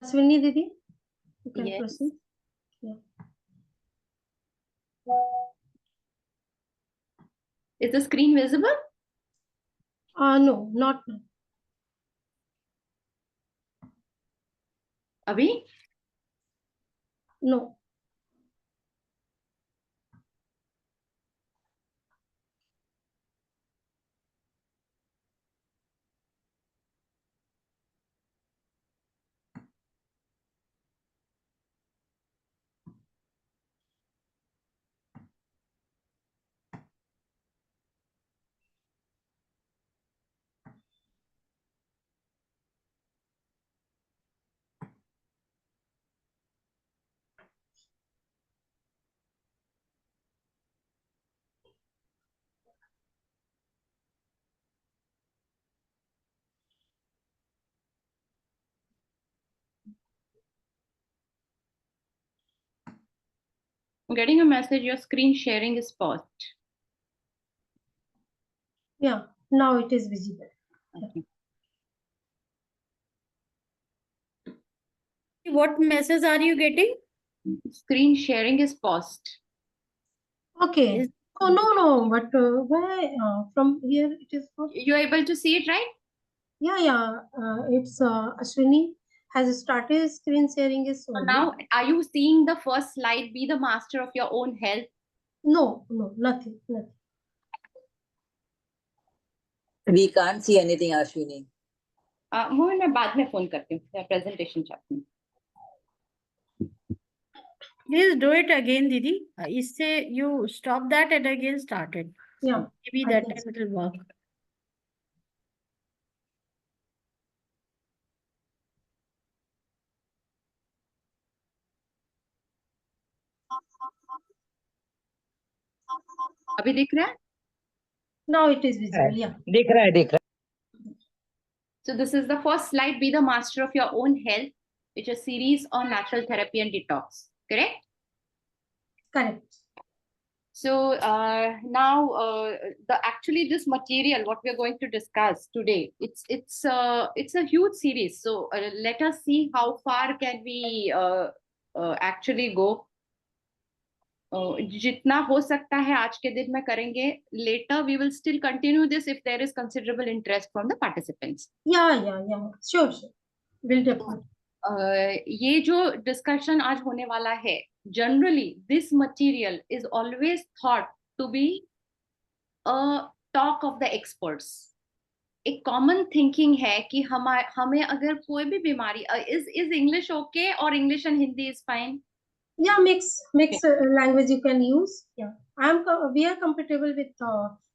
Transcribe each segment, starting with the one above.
Swini Didi, you can Yes. proceed. Yeah. Is the screen visible? No, not now. Abhi? No. I'm getting a message, your screen sharing is paused. Yeah, now it is visible. Okay. What message are you getting? Screen sharing is paused. Okay. Is- Oh, no, but why from here it is not? You're able to see it, right? Yeah. It's Ashwini has started screen sharing is So only. now, are you seeing the first slide, be the master of your own health? No, nothing. We can't see anything, Ashwini. Mohan मैं बाद में phone करती हूँ, presentation चाहती हूँ. Please do it again, Didi. इससे you stop that and again start it. Yeah. Maybe I that think time it will work. अभी दिख रहा है? Now it is visible. Yeah. दिख रहा है. So this is the first slide, be the master of your own health, which is a series on natural therapy and detox. Correct? Correct. So now actually this material, what we are going to discuss today, it's a huge series. So let us see how far can we actually go. जितना हो सकता है आज के दिन में करेंगे. Later we will still continue this if there is considerable interest from the participants. Yeah. Sure. Will definitely. ये जो डिस्कशन आज होने वाला है, generally this material is always thought to be a talk of the experts. एक common thinking है कि हमें अगर कोई भी बीमारी इज इंग्लिश ओके और English and Hindi is fine. Yeah, mix language you can use. Yeah, we are compatible with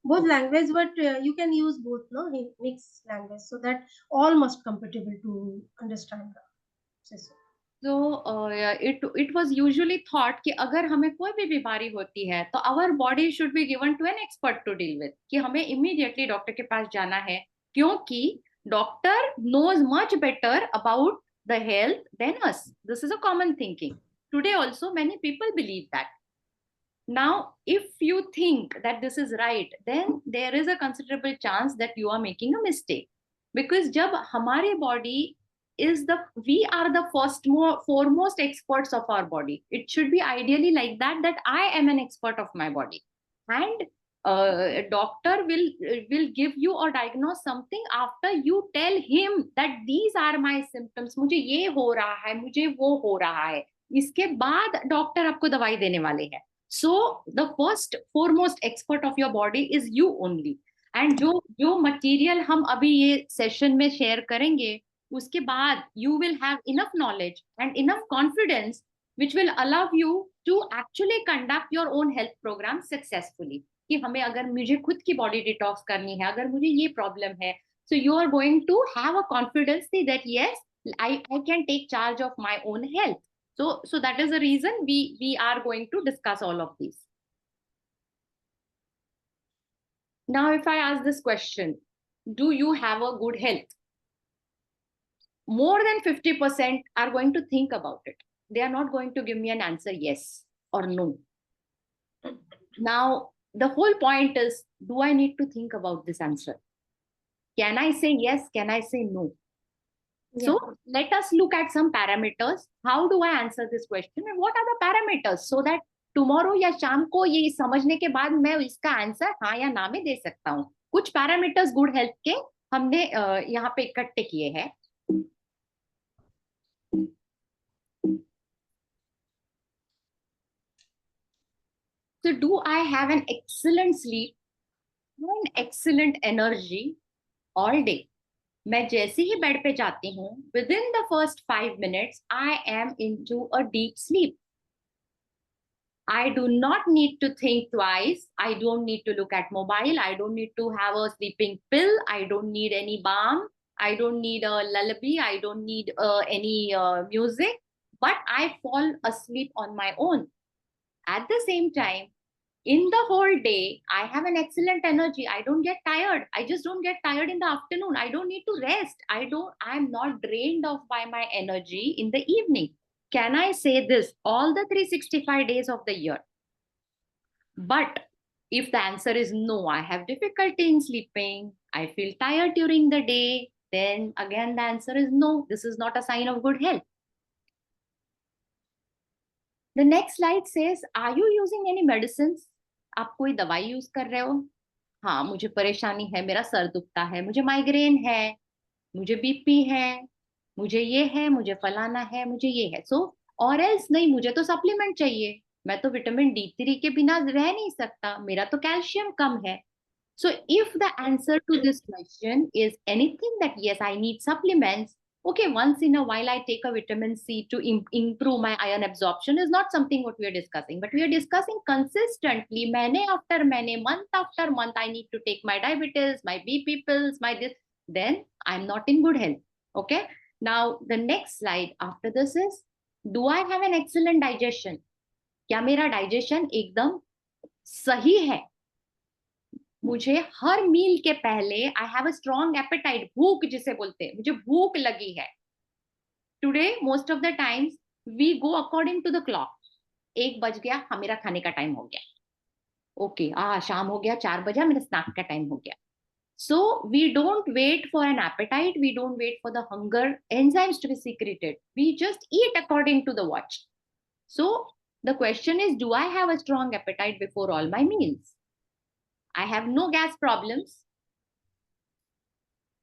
both language, but you can use both, no, mix language, so that all must compatible to understand the system. So it was usually thought कि अगर हमें कोई भी बीमारी होती है तो our body should be given to an expert to deal with, कि हमें immediately डॉक्टर के पास जाना है, क्योंकि doctor knows much better about the health than us. This is a common thinking. Today also many people believe that. Now, if you think that this is right, then there is a considerable chance that you are making a mistake. Because जब हमारी body we are the foremost experts of our body. It should be ideally like that I am an expert of my body. And a doctor will give you or diagnose something after you tell him that these are my symptoms. मुझे ये हो रहा है, मुझे वो हो रहा है. इसके बाद डॉक्टर आपको दवाई देने वाले हैं. So the first foremost expert of your body is you only. And जो material हम अभी ये session में share करेंगे, उसके बाद you will have enough knowledge and enough confidence which will allow you to actually conduct your own health program successfully. कि हमें अगर मुझे खुद की body detox करनी है, अगर मुझे ये problem है, so you are going to have a confidence that yes, I can take charge of my own health. So that is the reason we are going to discuss all of these. Now, if I ask this question, do you have a good health? More than 50% are going to think about it. They are not going to give me an answer yes or no. Now, the whole point is, do I need to think about this answer? Can I say yes? Can I say no? So let us look at some parameters. How do I answer this question and what are the parameters so that tomorrow या शाम को ये समझने के बाद मैं इसका answer हाँ या ना में दे सकता हूँ. कुछ parameters गुड हेल्थ के हमने यहाँ पे इकट्ठे किए हैं. So do I have an excellent sleep and excellent energy all day? मैं जैसे ही बेड पे जाती हूँ, within the first 5 minutes, I am into a deep sleep. I do not need to think twice. I don't need to look at mobile. I don't need to have a sleeping pill. I don't need any balm. I don't need a lullaby. I don't need any music. But I fall asleep on my own. At the same time, in the whole day, I have an excellent energy. I don't get tired. I just don't get tired in the afternoon. I don't need to rest. I'm not drained off by my energy in the evening. Can I say this all the 365 days of the year? But if the answer is no, I have difficulty in sleeping, I feel tired during the day, then again the answer is no, this is not a sign of good health. The next slide says, are you using any medicines? आप कोई दवाई use कर रहे हो? हाँ, मुझे परेशानी है, मेरा सर दुखता है, मुझे माइग्रेन है, मुझे बीपी है, मुझे ये है, मुझे फलाना है, मुझे ये है. सो और एल्स नहीं, मुझे तो सप्लीमेंट चाहिए, मैं तो विटामिन D3 के बिना रह नहीं सकता, मेरा तो कैल्शियम कम है. So if the answer to this question is anything that yes, I need supplements, okay, once in a while I take a vitamin C to improve my iron absorption is not something what we are discussing, but we are discussing consistently, many after many, month after month, I need to take my diabetes, my BP pills, my this, then I'm not in good health. Okay. Now the next slide after this is, do I have an excellent digestion? क्या मेरा digestion एकदम सही है? मुझे हर meal के पहले I have a strong appetite, भूख जिसे बोलते हैं, मुझे भूख लगी है. Today most of the times we go according to the clock. 1 बज गया, हाँ मेरा खाने का टाइम हो गया. ओके, शाम हो गया, 4 बजा, मेरा स्नैक का टाइम हो गया. So we don't wait for an appetite, we don't wait for the hunger enzymes to be secreted, we just eat according to the watch. So the question is, do I have a strong appetite before all my meals? I have no gas problems.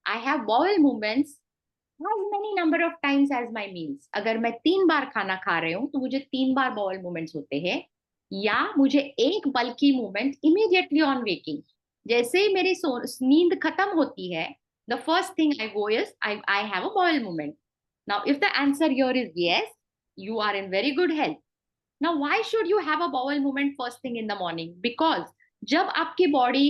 I have bowel movements as many number of times as my meals. अगर मैं 3 बार खाना खा रही हूँ तो मुझे 3 बार bowel movements होते हैं, या मुझे एक bulky movement immediately on waking. जैसे ही मेरी नींद खत्म होती है, the first thing I go is I have a bowel movement. Now if the answer here is yes, you are in very good health. Now why should you have a bowel movement first thing in the morning? Because जब आपकी body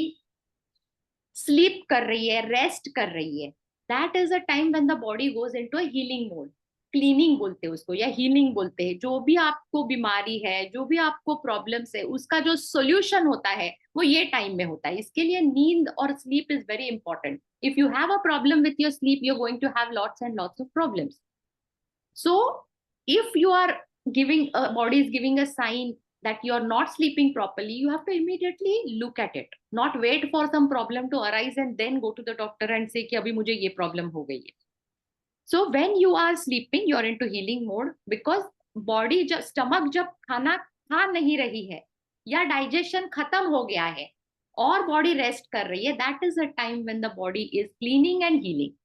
sleep कर रही है, rest कर रही है, that is a time when the body goes into a healing mode. Cleaning बोलते हैं उसको या हीलिंग बोलते हैं. जो भी आपको बीमारी है, जो भी आपको प्रॉब्लम्स है, उसका जो सोल्यूशन होता है वो ये टाइम में होता है. इसके लिए नींद और sleep is very important. If you have a problem with your sleep, you are going to have lots and lots of problems. So if you are giving, body is giving a sign that you're not sleeping properly, you have to immediately look at it, not wait for some problem to arise and then go to the doctor and say कि अभी मुझे ये problem हो गई है. So when you are sleeping, you're into healing mode, because body जब stomach जब खाना खा नहीं रही है या digestion खत्म हो गया है और body rest कर रही है, that is a time when the body is cleaning and healing.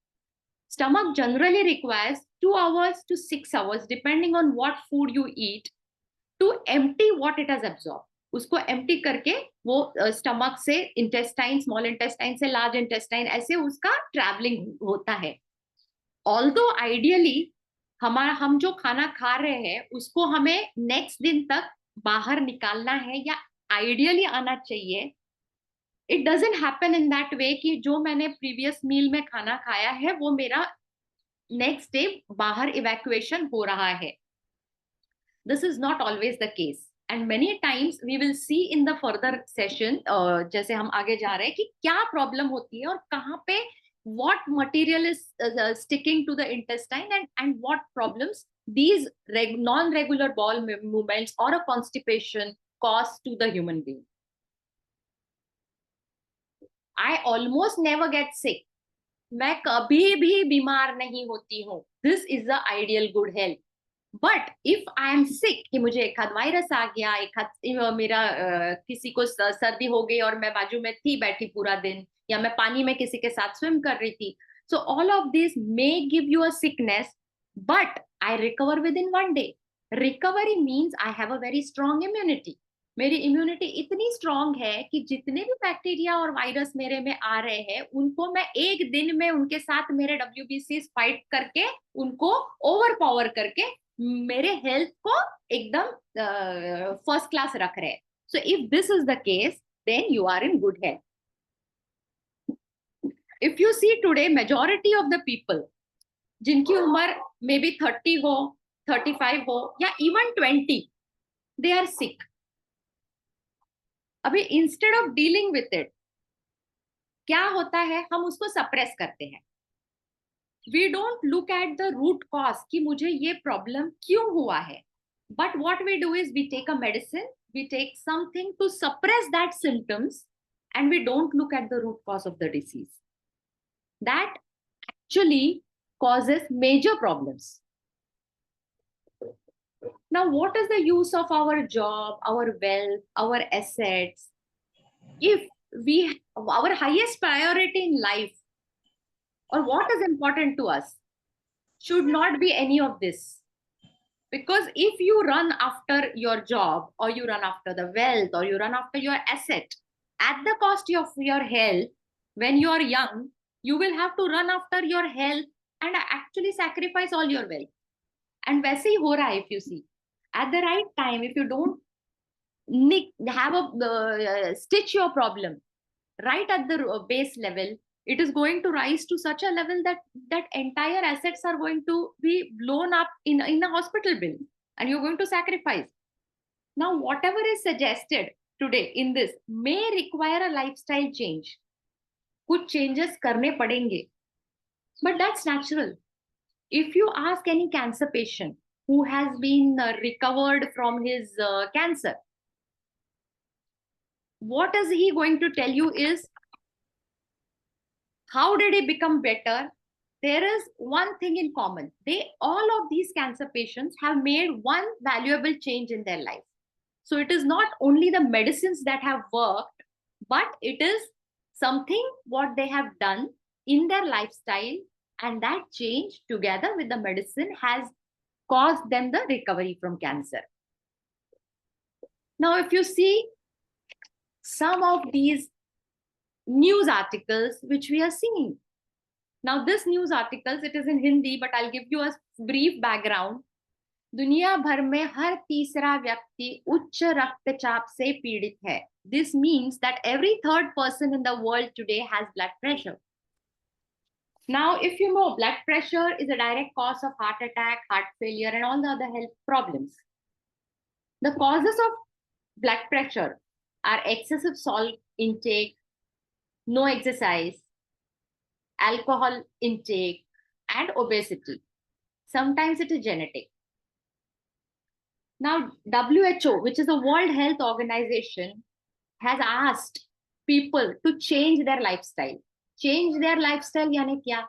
Stomach generally requires 2 hours to 6 hours depending on what food you eat to empty what it has absorbed. उसको empty करके वो stomach से intestine, small intestine से large intestine, ऐसे उसका travelling होता है. Although ideally हम जो खाना खा रहे हैं उसको हमें नेक्स्ट दिन तक बाहर निकालना है या आइडियली आना चाहिए. It doesn't happen in that way कि जो मैंने प्रीवियस मील में खाना खाया है वो मेरा नेक्स्ट डे बाहर इवैक्यूएशन हो रहा है. This is not always the case, and many times we will see in the further session, जैसे हम आगे जा रहे हैं कि क्या problem होती है और कहाँ पे what material is sticking to the intestine and what problems these non-regular bowel movements or a constipation cause to the human being. I almost never get sick. मैं कभी भी बीमार नहीं होती हूँ. This is the ideal good health. But if I am sick, कि मुझे एक आध वायरस आ गया, एक आध मेरा किसी को सर्दी हो गई और मैं बाजू में थी बैठी पूरा दिन, या मैं पानी में किसी के साथ स्विम कर रही थी, so all of this may give you a sickness, but I recover with in 1 day. Recovery means I have a very strong immunity. मेरी इम्यूनिटी इतनी स्ट्रांग है कि जितने भी बैक्टीरिया और वायरस मेरे में आ रहे हैं, उनको मैं एक दिन में उनके साथ मेरे WBC फाइट करके, उनको ओवर पावर करके मेरे हेल्थ को एकदम फर्स्ट क्लास रख रहे हैं. So if this is the case, then you are in good health. If you see today, majority of the people जिनकी उम्र मे बी 30 हो, 35 हो, या इवन 20, दे आर सिक. अभी instead of dealing with it, क्या होता है, हम उसको सप्रेस करते हैं. We don't look at the root cause कि मुझे ये प्रॉब्लम क्यों हुआ है. But what we do is we take a medicine, we take something to suppress that symptoms, and we don't look at the root cause of the disease. That actually causes major problems. Now, what is the use of our job, our wealth, our assets, if our highest priority in life, or what is important to us, should not be any of this? Because if you run after your job, or you run after the wealth, or you run after your asset at the cost of your health, when you are young, you will have to run after your health and actually sacrifice all your wealth. And वैसे ही हो रहा है. If you see, at the right time, if you don't have a stitch your problem right at the base level, it is going to rise to such a level that entire assets are going to be blown up in a hospital bill, and you're going to sacrifice. Now, whatever is suggested today in this may require a lifestyle change. कुछ changes करने पड़ेंगे, but that's natural. If you ask any cancer patient who has been recovered from his cancer, what is he going to tell you is, how did he become better? There is one thing in common. All of these cancer patients have made one valuable change in their life. So it is not only the medicines that have worked, but it is something what they have done in their lifestyle, and that change together with the medicine has caused them the recovery from cancer. Now, if you see some of these news articles which we are seeing. Now, this news articles, it is in Hindi, but I'll give you a brief background. दुनिया भर में हर तीसरा व्यक्ति उच्च रक्तचाप से पीड़ित है. This means that every third person in the world today has blood pressure. Now, if you know, blood pressure is a direct cause of heart attack, heart failure, and all the other health problems. The causes of blood pressure are excessive salt intake, no exercise, alcohol intake, and obesity. Sometimes it is genetic. Now, WHO, which is the World Health Organization, has asked people to change their lifestyle. Change their lifestyle यानी क्या?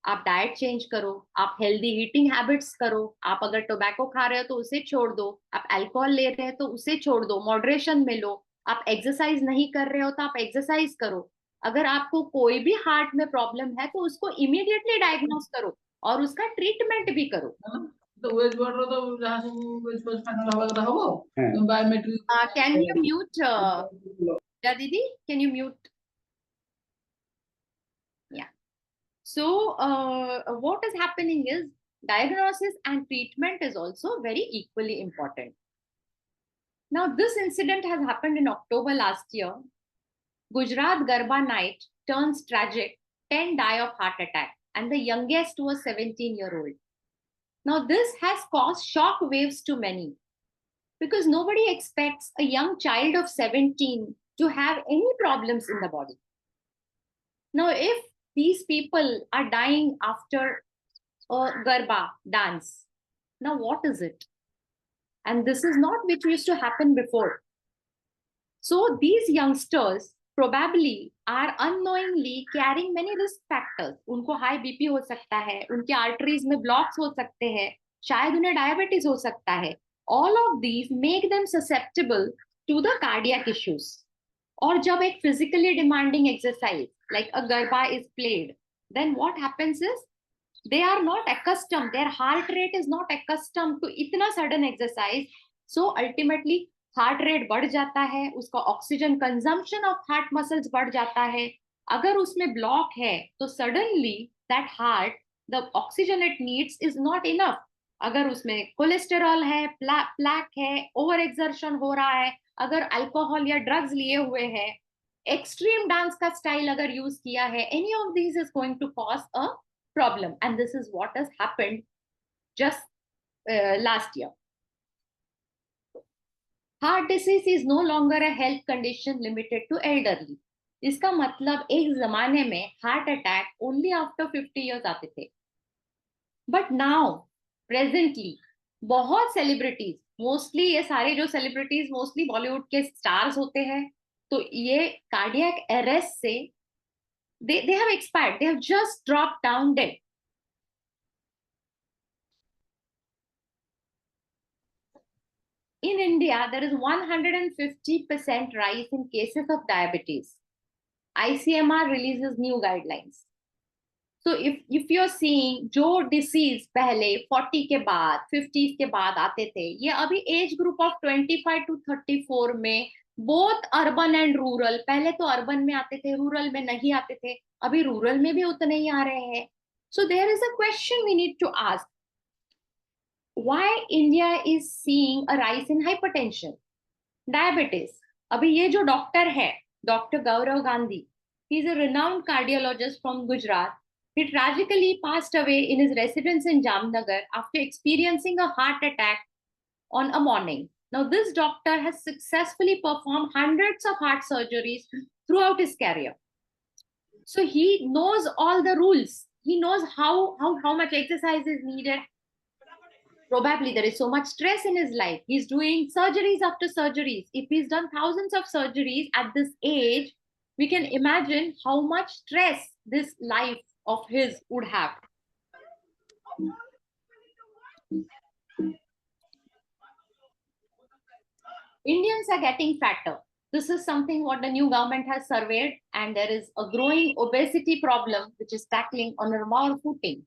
आप diet change करो, आप healthy eating habits करो, आप अगर tobacco खा रहे हो तो उसे छोड़ दो, आप अल्कोहल ले रहे हो तो उसे छोड़ दो, मॉडरेशन में लो, आप एक्सरसाइज नहीं कर रहे हो तो आप एक्सरसाइज करो. अगर आपको कोई भी हार्ट में प्रॉब्लम है तो उसको इमीडिएटली डायग्नोज करो और उसका ट्रीटमेंट भी करो. तो वेज वाटर तो जहां से वेज वाटर फाइनल हवा का हो बायोमेट्रिक. कैन यू म्यूट दीदी, can you mute? So what is happening is diagnosis and treatment is also very equally important. Now, this incident has happened in October last year. Gujarat Garba night turns tragic. 10 die of heart attack, and the youngest was 17-year-old. Now, this has caused shock waves to many, because nobody expects a young child of 17 to have any problems in the body. Now, if these people are dying after a Garba dance, now what is it? And this is not which used to happen before. So these youngsters probably are unknowingly carrying many risk factors. उनको high BP हो सकता है, उनके arteries में blocks हो सकते हैं, शायद उन्हें डायबिटीज हो सकता है. All of these make them susceptible to the cardiac issues. और जब एक physically demanding exercise like a garba is played, then what happens is they are not accustomed, their heart rate is not accustomed to इतना sudden exercise. So ultimately heart rate बढ़ जाता है, उसका oxygen consumption of heart muscles बढ़ जाता है. अगर उसमें ब्लॉक है तो suddenly that heart, the oxygen it needs is not enough. अगर उसमें कोलेस्टेरॉल है, प्लैक है, ओवर एक्सर्शन हो रहा है, अगर अल्कोहल या ड्रग्स लिए हुए हैं, एक्सट्रीम डांस का स्टाइल अगर यूज किया है, any of this is going to cause a problem. And this is what has happened just last year. Heart disease is no longer a health condition limited to elderly. इसका मतलब एक जमाने में heart attack only after 50 years आते थे. But now presently बहुत celebrities, mostly ये सारे जो सेलिब्रिटीज मोस्टली बॉलीवुड के स्टार्स होते हैं, तो ये कार्डियक अरेस्ट से they have expired, they have just dropped down dead. In India, there is 150% rise in cases of diabetes. ICMR releases new guidelines. So if you're seeing जो disease पहले 40 के बाद 50s के बाद आते थे, ये अभी age group of 25 to 34 में both urban and rural, पहले तो urban में आते थे, rural में नहीं आते थे, अभी rural में भी उतने ही आ रहे हैं. So there is a question we need to ask. Why India is seeing a rise in hypertension, diabetes? अभी ये जो डॉक्टर है, doctor Gaurav Gandhi, he is a renowned cardiologist from Gujarat. He tragically passed away in his residence in Jamnagar after experiencing a heart attack on a morning. Now, this doctor has successfully performed hundreds of heart surgeries throughout his career. So he knows all the rules. He knows how much exercise is needed. Probably there is so much stress in his life. He's doing surgeries after surgeries. If he's done thousands of surgeries at this age, we can imagine how much stress this life of his would have. Indians are getting fatter. This is something what the new government has surveyed, and there is a growing obesity problem which is tackling on a normal footing.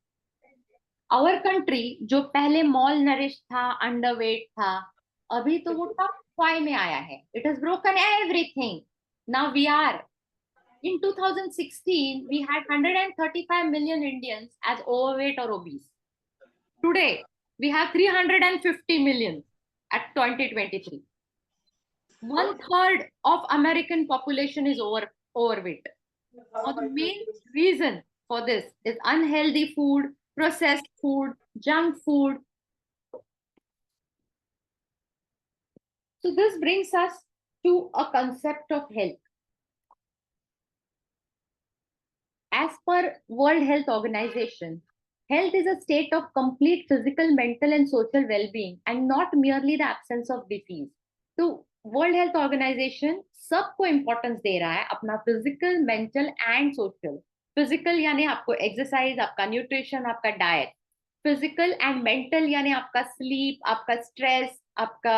Our country जो पहले malnourished था, underweight था, अभी तो वो top 5 में आया है. It has broken everything. Now we are in 2016 we had 135 million Indians as overweight or obese. Today we have 350 million at 2023. 1/3 of American population is overweight. Now the main reason for this is unhealthy food, processed food, junk food. So this brings us to a concept of health. As per World Health Organization, health is a state of complete physical, mental, and social well-being, and not merely the absence of disease. So World Health Organization सबको importance दे रहा है, अपना physical, mental, and social. Physical यानी आपको exercise, आपका nutrition, आपका diet. Physical and mental यानी आपका स्लीप, आपका स्ट्रेस, आपका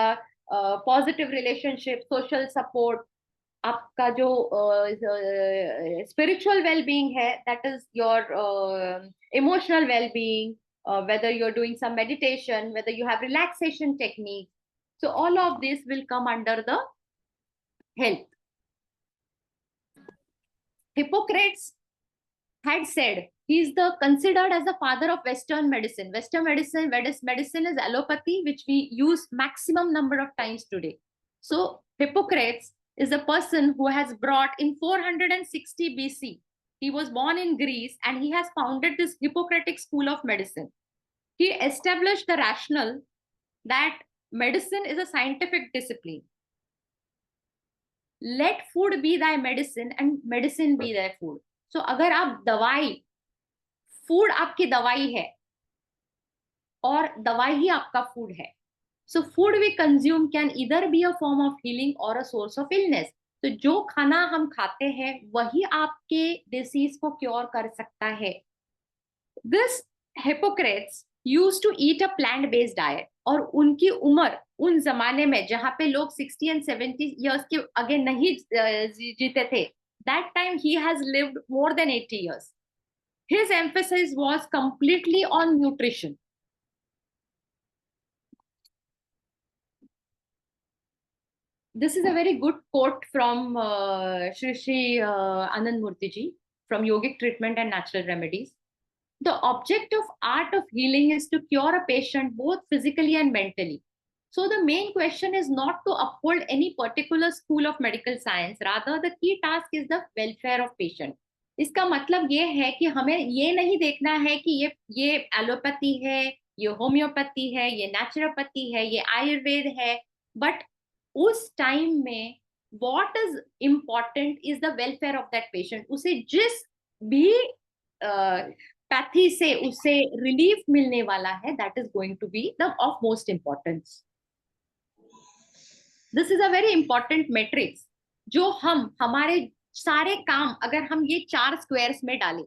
पॉजिटिव रिलेशनशिप, सोशल सपोर्ट, आपका जो स्पिरिचुअल वेलबीइंग है, that is your emotional wellbeing, whether you're doing some meditation, whether you have relaxation techniques. So all of this will come under the health. Hippocrates had said he's considered as the father of Western medicine. Western medicine is allopathy, which we use maximum number of times today. So Hippocrates is a person who has brought in 460 BC. He was born in Greece and he has founded this Hippocratic school of medicine. He established the rationale that medicine is a scientific discipline. Let food be thy medicine and medicine be thy food. So अगर आप दवाई, food आपकी दवाई है और दवाई ही आपका food है. So food we consume can either be a form of healing or a source of illness. तो जो खाना हम खाते हैं वही आपके डिसीज को क्योर कर सकता है. This Hippocrates used to eat a plant based diet, और उनकी उम्र उन जमाने में जहां पे लोग 60 and 70 years के आगे नहीं जीते थे, that time he has lived more than 80 years. His emphasis was completely on nutrition. This is a very good quote from Shri Anand Murthy ji from Yogic Treatment and Natural Remedies. The object of art of healing is to cure a patient both physically and mentally. So the main question is not to uphold any particular school of medical science. Rather, the key task is the welfare of patient. इसका मतलब ये है कि हमें ये नहीं देखना है कि ये एलोपैथी है, ये होम्योपैथी है, ये नेचुरोपैथी है, ये आयुर्वेद है, बट उस टाइम में what is important is the welfare of that patient. उसे जिस भी पैथी से उसे रिलीफ मिलने वाला है, that is going to be the of most importance. This is a very important matrix. जो हम हमारे सारे काम अगर हम ये 4 स्क्वायर्स में डालें,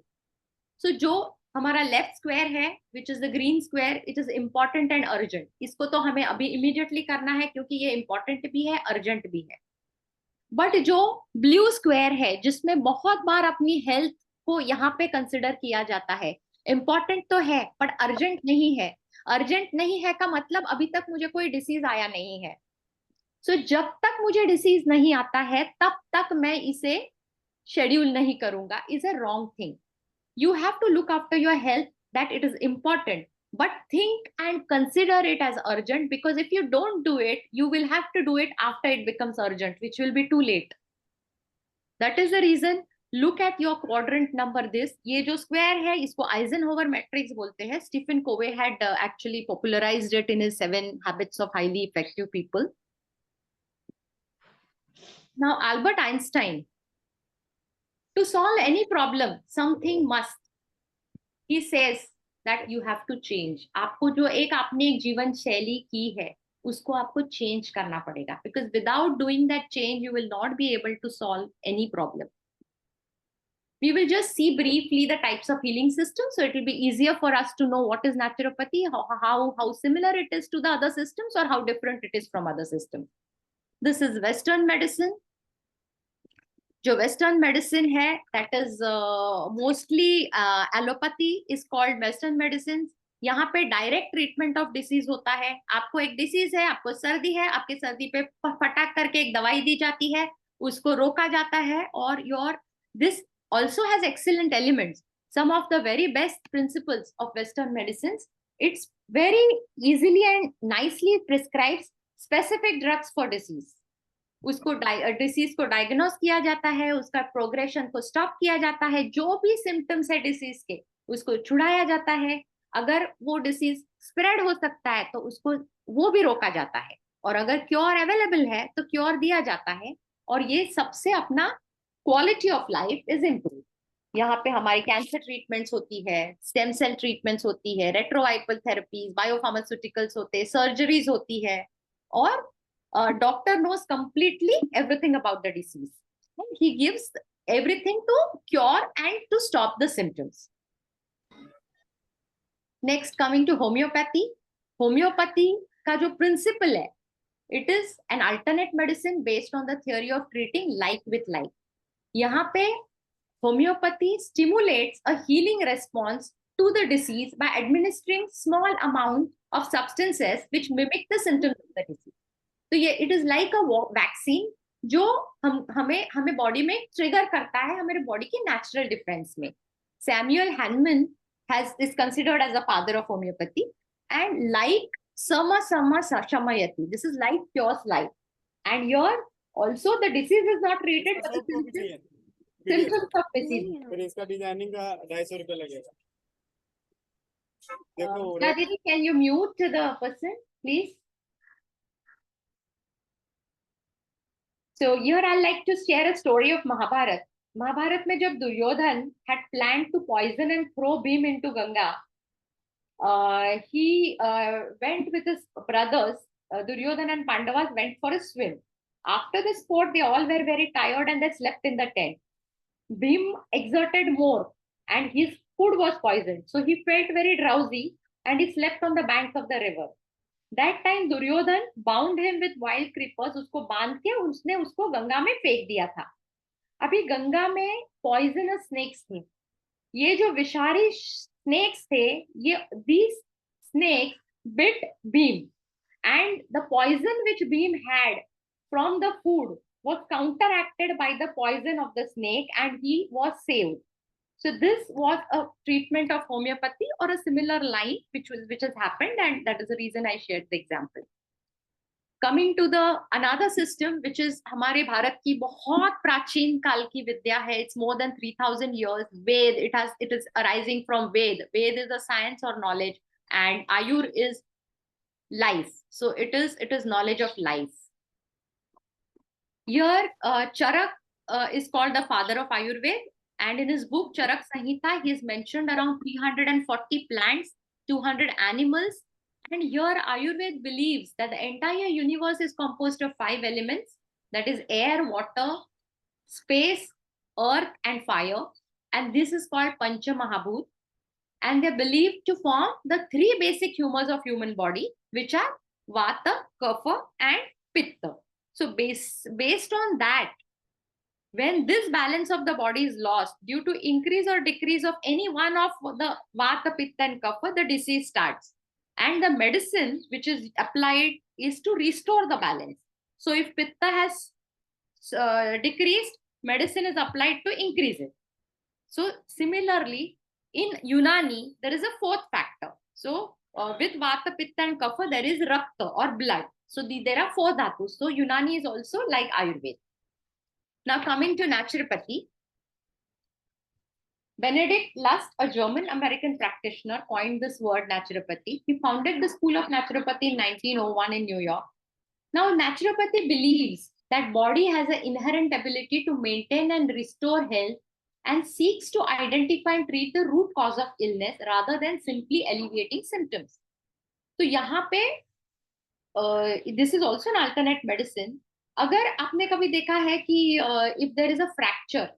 so जो हमारा लेफ्ट स्क्वायर है which is the green square, it is important and urgent. इसको तो हमें अभी इमीडिएटली करना है क्योंकि ये इंपॉर्टेंट भी है, अर्जेंट भी है. बट जो ब्लू स्क्वायर है जिसमें बहुत बार अपनी हेल्थ को यहाँ पे कंसिडर किया जाता है, इंपॉर्टेंट तो है बट अर्जेंट नहीं है. अर्जेंट नहीं है का मतलब अभी तक मुझे कोई डिसीज आया नहीं है. सो जब तक मुझे डिसीज नहीं आता है तब तक मैं इसे शेड्यूल नहीं करूंगा, is a wrong thing. You have to look after your health, that it is important, but think and consider it as urgent, because if you don't do it, you will have to do it after it becomes urgent, which will be too late. That is the reason. Look at your quadrant number this. ये जो square है इसको Eisenhower matrix बोलते हैं. Stephen Covey had actually popularized it in his 7 habits of highly effective people. Now Albert Einstein, to solve any problem, something must. He says that you have to change. आपको जो आपने एक जीवन शैली की है उसको आपको change करना पड़ेगा, because without doing that change you will not be able to solve any problem. We will just see briefly the types of healing systems, so it will be easier for us to know what is naturopathy, how similar it is to the other systems, or how different it is from other systems. This is Western medicine. जो western medicine है that is mostly allopathy is called western medicine. यहाँ पे direct treatment of disease होता है. आपको एक disease है, आपको सर्दी है, आपके सर्दी पे फटाक करके एक दवाई दी जाती है, उसको रोका जाता है. और your this also has excellent elements. Some of the very best principles of western medicine. It's very easily and nicely prescribes specific drugs for disease. उसको डिसीज को डायग्नोस किया जाता है, उसका प्रोग्रेशन को स्टॉप किया जाता है, जो भी सिम्टम्स है डिसीज के उसको छुड़ाया जाता है. अगर वो डिसीज स्प्रेड हो सकता है तो उसको वो भी रोका जाता है, और अगर क्योर अवेलेबल है तो क्योर दिया जाता है. और ये सबसे अपना quality of life is improve. यहाँ पे हमारी कैंसर ट्रीटमेंट्स होती है, स्टेम सेल ट्रीटमेंट्स होती है, रेट्रोवाइपल थेरेपीज, बायोफार्मास्यूटिकल्स होते हैं, सर्जरीज होती है, और doctor knows completely everything about the disease. He gives everything to cure and to stop the symptoms. Next, coming to homeopathy. Homeopathy का जो principle है, it is an alternate medicine based on the theory of treating like with like. यहाँ पे homeopathy stimulates a healing response to the disease by administering small amount of substances which mimic the symptoms of the disease. तो ये it is like a vaccine जो हमें body में trigger करता है, हमारे बॉडी की नेचुरल डिफेंस में. Samuel Hahnemann is considered as a father of homeopathy, and like some शमयति, this is like cures life. And your also the disease is not treated but symptoms of disease. फिर इसका designing का 250 रुपये लगेगा. देखो दीदी, can you mute the person please? So here I like to share a story of Mahabharat. Mahabharat में जब Duryodhan had planned to poison and throw Bhim into Ganga, he went with his brothers. Duryodhan and Pandavas went for a swim. After the sport, they all were very tired and they slept in the tent. Bhim exerted more and his food was poisoned. So he felt very drowsy and he slept on the banks of the river. That time Duryodhan bound him with wild creepers. उसको बांध के उसने उसको गंगा में फेंक दिया था. अभी गंगा में poisonous snakes थे. ये जो विषारी snakes थे, ये these snakes bit Bhim, and the poison which Bhim had from the food was counteracted by the poison of the snake, and he was saved. So this was a treatment of homeopathy or a similar line which has happened, and that is the reason I shared the example. Coming to the another system which is हमारे भारत की बहुत प्राचीन काल की विद्या है. It's more than 3,000 years. Ved, it is arising from Ved. Ved is a science or knowledge, and Ayur is life. So it is knowledge of life. Here Charak is called the father of Ayurveda. And in his book Charak Samhita, he has mentioned around 340 plants, 200 animals. And here Ayurveda believes that the entire universe is composed of 5 elements, that is air, water, space, earth, and fire. And this is called Pancha Mahabhut. And they're believed to form the 3 basic humors of human body, which are Vata, Kapha, and Pitta. So based on that, when this balance of the body is lost due to increase or decrease of any one of the Vata, Pitta, and Kapha, the disease starts. And the medicine which is applied is to restore the balance. So if Pitta has decreased, medicine is applied to increase it. So similarly, in Unani, there is a 4th factor. So with Vata, Pitta, and Kapha, there is Rakta or blood. So there are 4 dhatus. So Unani is also like Ayurveda. Now coming to naturopathy, Benedict Lust, a German-American practitioner, coined this word naturopathy. He founded the School of Naturopathy in 1901 in New York. Now naturopathy believes that body has an inherent ability to maintain and restore health and seeks to identify and treat the root cause of illness rather than simply alleviating symptoms. So यहाँ पे this is also an alternate medicine. अगर आपने कभी देखा है कि if there is a fracture,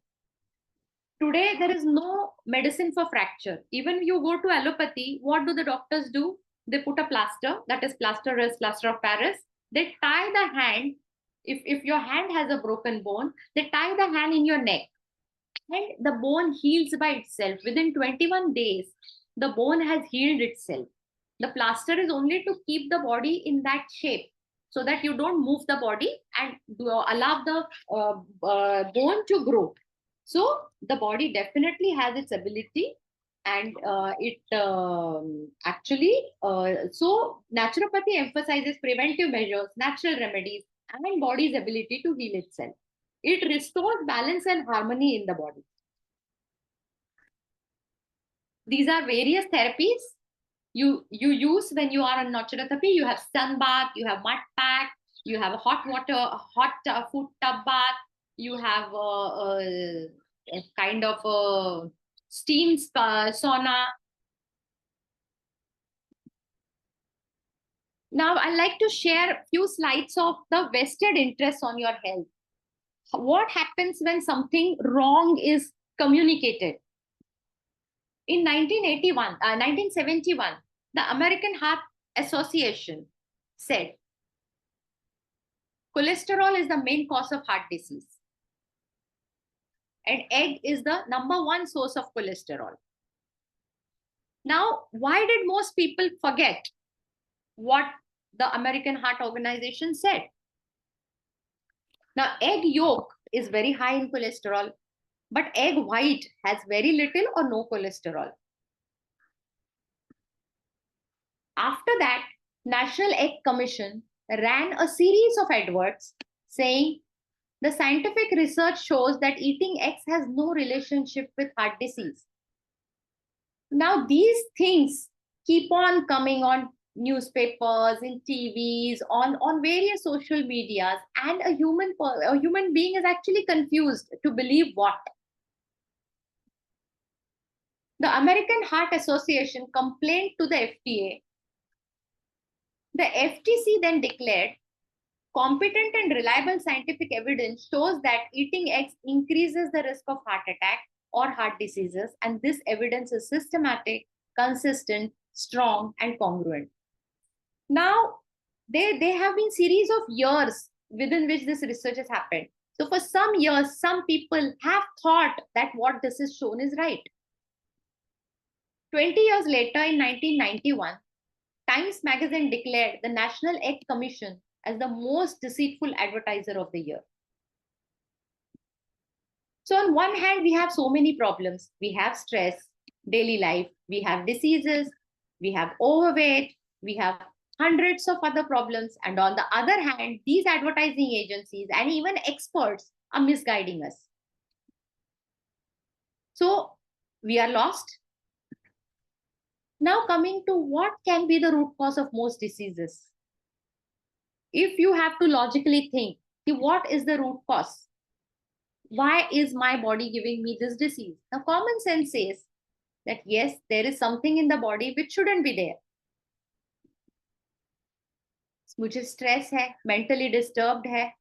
today there is no medicine for fracture. Even you go to allopathy, what do the doctors do? They put a plaster, that is plaster of Paris. They tie the hand. If your hand has a broken bone, they tie the hand in your neck, and the bone heals by itself. Within 21 days, the bone has healed itself. The plaster is only to keep the body in that shape, so that you don't move the body and allow the bone to grow. So the body definitely has its ability, and so naturopathy emphasizes preventive measures, natural remedies, and body's ability to heal itself. It restores balance and harmony in the body. These are various therapies you use when you are on naturopathy. You have sun bath, you have mud pack, you have hot foot tub bath, you have a kind of a steam sauna. Now I'd like to share a few slides of the vested interest on your health. What happens when something wrong is communicated? In 1971, the American Heart Association said, cholesterol is the main cause of heart disease. And egg is the #1 source of cholesterol. Now, why did most people forget what the American Heart Organization said? Now, egg yolk is very high in cholesterol, but egg white has very little or no cholesterol. After that, National Egg Commission ran a series of adverts saying the scientific research shows that eating eggs has no relationship with heart disease. Now, these things keep on coming on newspapers, in TVs, on various social medias, and a human being is actually confused to believe what? The American Heart Association complained to the FDA. The FTC then declared Competent and reliable scientific evidence shows that eating eggs increases the risk of heart attack or heart diseases, and this evidence is systematic, consistent, strong, and congruent. Now, they have been series of years within which this research has happened. So for some years, some people have thought that what this is shown is right. 20 years later, in 1991, Times Magazine declared the National Egg Commission as the most deceitful advertiser of the year. So on one hand, we have so many problems. We have stress, daily life, we have diseases, we have overweight, we have hundreds of other problems. And on the other hand, these advertising agencies and even experts are misguiding us. So we are lost. Now coming to what can be the root cause of most diseases. If you have to logically think, what is the root cause? Why is my body giving me this disease? Now, common sense says that yes, there is something in the body which shouldn't be there. मुझे stress है, mentally disturbed है,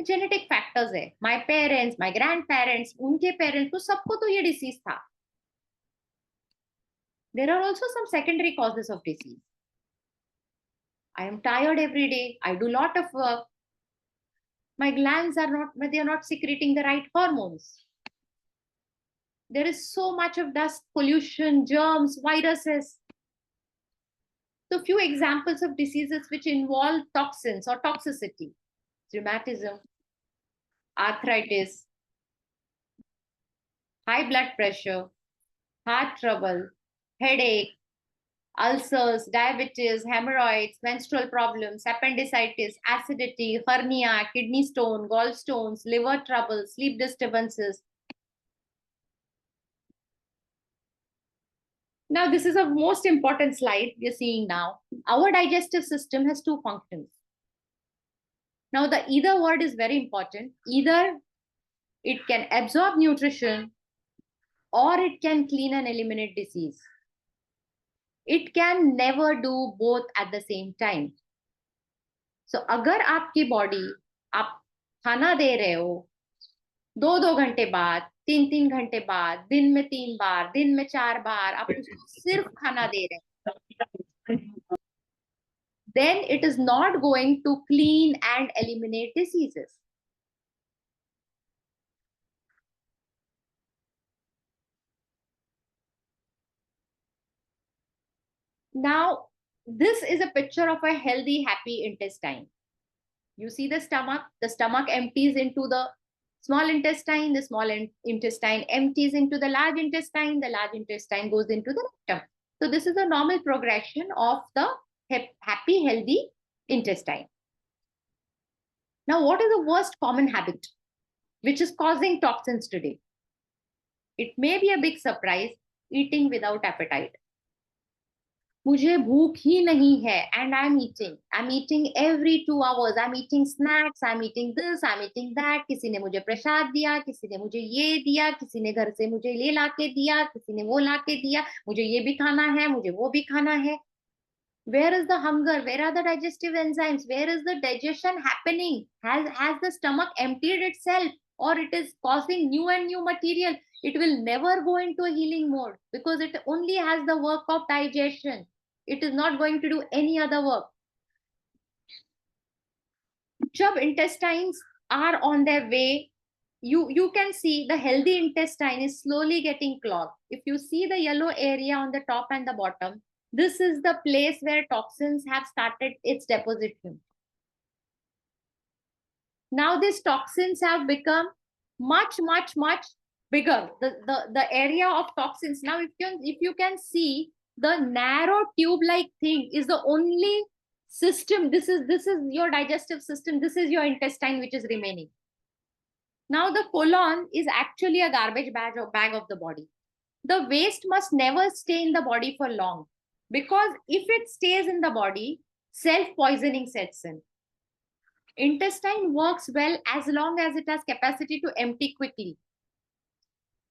genetic factors है. My parents, my grandparents, उनके parents, तो सबको तो ये disease था. There are also some secondary causes of disease. I am tired every day. I do a lot of work. My glands are not secreting the right hormones. There is so much of dust, pollution, germs, viruses. So few examples of diseases which involve toxins or toxicity: rheumatism, arthritis, high blood pressure, heart trouble, headache, ulcers, diabetes, hemorrhoids, menstrual problems, appendicitis, acidity, hernia, kidney stone, gallstones, liver trouble, sleep disturbances. Now, this is a most important slide we are seeing now. Our digestive system has two functions. Now, the either word is very important. Either it can absorb nutrition or it can clean and eliminate disease. It can never do both at the same time. So, अगर आपकी body आप खाना दे रहे हो 2-2 घंटे बाद, 3-3 घंटे बाद, दिन में 3 बार, दिन में 4 बार आप उसको सिर्फ खाना दे रहे हैं, then it is not going to clean and eliminate diseases. Now, this is a picture of a healthy, happy intestine. You see the stomach empties into the small intestine, the small intestine empties into the large intestine goes into the rectum. So this is a normal progression of the happy, healthy intestine. Now, what is the worst common habit which is causing toxins today? It may be a big surprise, eating without appetite. मुझे भूख ही नहीं है and I'm eating every 2 hours. I'm eating snacks, I'm eating this, I'm eating that. किसी ने मुझे प्रसाद दिया, किसी ने मुझे ये दिया, किसी ने घर से मुझे ले लाके दिया, किसी ने वो लाके दिया, मुझे ये भी खाना है, मुझे वो भी खाना है. Where is the hunger? Where are the digestive enzymes? Where is the digestion happening? Has the stomach emptied itself, or it is causing new and new material? It will never go into a healing mode because it only has the work of digestion. It is not going to do any other work. Jab intestines are on their way, you can see the healthy intestine is slowly getting clogged. If you see the yellow area on the top and the bottom, this is the place where toxins have started its deposition. Now these toxins have become much bigger. The area of toxins. Now, if you can see, the narrow tube-like thing is the only system. This is your digestive system. This is your intestine which is remaining. Now the colon is actually a garbage bag of the body. The waste must never stay in the body for long, because if it stays in the body, self-poisoning sets in. Intestine works well as long as it has capacity to empty quickly.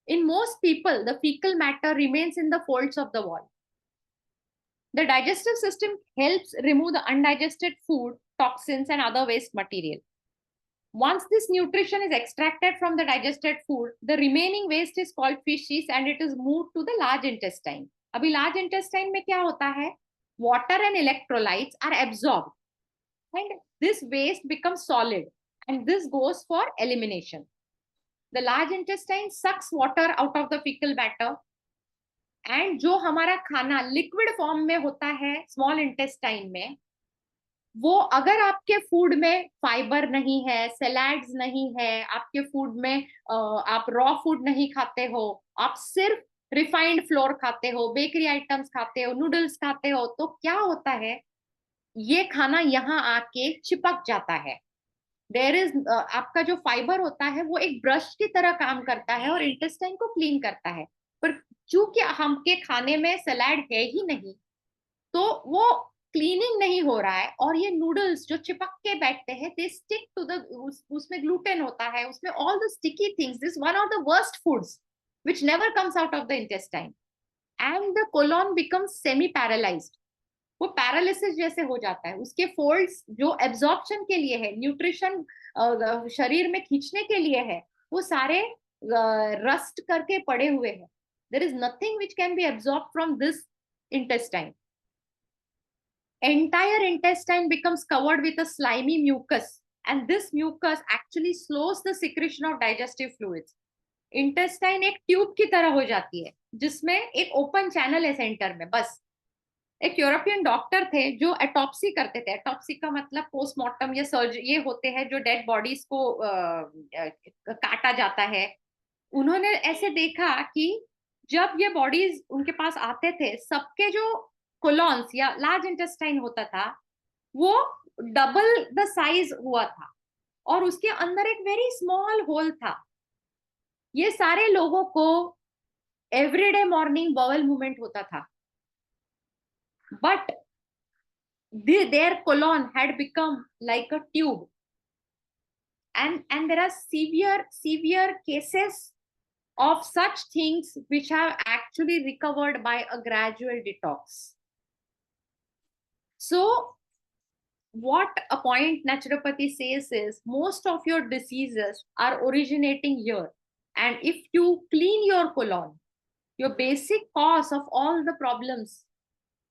In most people, the fecal matter remains in the folds of the wall. The digestive system helps remove the undigested food, toxins and other waste material. Once this nutrition is extracted from the digested food, the remaining waste is called feces and it is moved to the large intestine. अभी large intestine में क्या होता है? Water and electrolytes are absorbed and this waste becomes solid and this goes for elimination. The large intestine sucks water out of the fecal matter and जो हमारा खाना liquid form में होता है small intestine में, वो अगर आपके फूड में फाइबर नहीं है, सैलेड्स नहीं है, आपके फूड में आप रॉ फूड नहीं खाते हो, आप सिर्फ रिफाइंड फ्लोर खाते हो, बेकरी आइटम्स खाते हो, नूडल्स खाते हो, तो क्या होता है, ये खाना यहाँ आके चिपक जाता है. देयर इज आपका जो फाइबर होता है वो एक ब्रश की तरह काम करता है और इंटेस्टाइन को क्लीन करता है, पर चूंकि हमके खाने में सैलेड है ही नहीं, तो वो क्लीनिंग नहीं हो रहा है और ये नूडल्स जो चिपक के बैठते हैं, दे स्टिक टू द, उसमें ग्लूटेन होता है, उसमें all the sticky things. This one of the worst foods which never comes out of the intestine and the colon becomes semi paralysed. वो पैरालिसिस जैसे हो जाता है. उसके फोल्ड्स जो एब्जॉर्प्शन के लिए है, न्यूट्रिशन शरीर में खींचने के लिए है, वो सारे रस्ट करके पड़े हुए हैं. There is nothing which can be absorb from this intestine. Entire intestine becomes covered with a slimy mucus and this mucus actually slows the secretion of digestive fluids. Intestine एक ट्यूब की तरह हो जाती है जिसमें एक ओपन चैनल है centre में. बस एक यूरोपियन डॉक्टर थे जो एटॉप्सी करते थे. एटॉप्सी का मतलब पोस्टमार्टम या सर्जरी, ये होते हैं जो डेड बॉडीज को काटा जाता है. उन्होंने ऐसे देखा कि जब ये बॉडीज उनके पास आते थे, सबके जो कोलॉन्स या लार्ज इंटेस्टाइन होता था वो डबल द साइज हुआ था और उसके अंदर एक वेरी स्मॉल होल था. ये सारे लोगों को एवरीडे मॉर्निंग बाउल मूवमेंट होता था, but their colon had become like a tube and there are severe cases of such things which have actually recovered by a gradual detox. So what a point naturopathy says is most of your diseases are originating here, and if you clean your colon, your basic cause of all the problems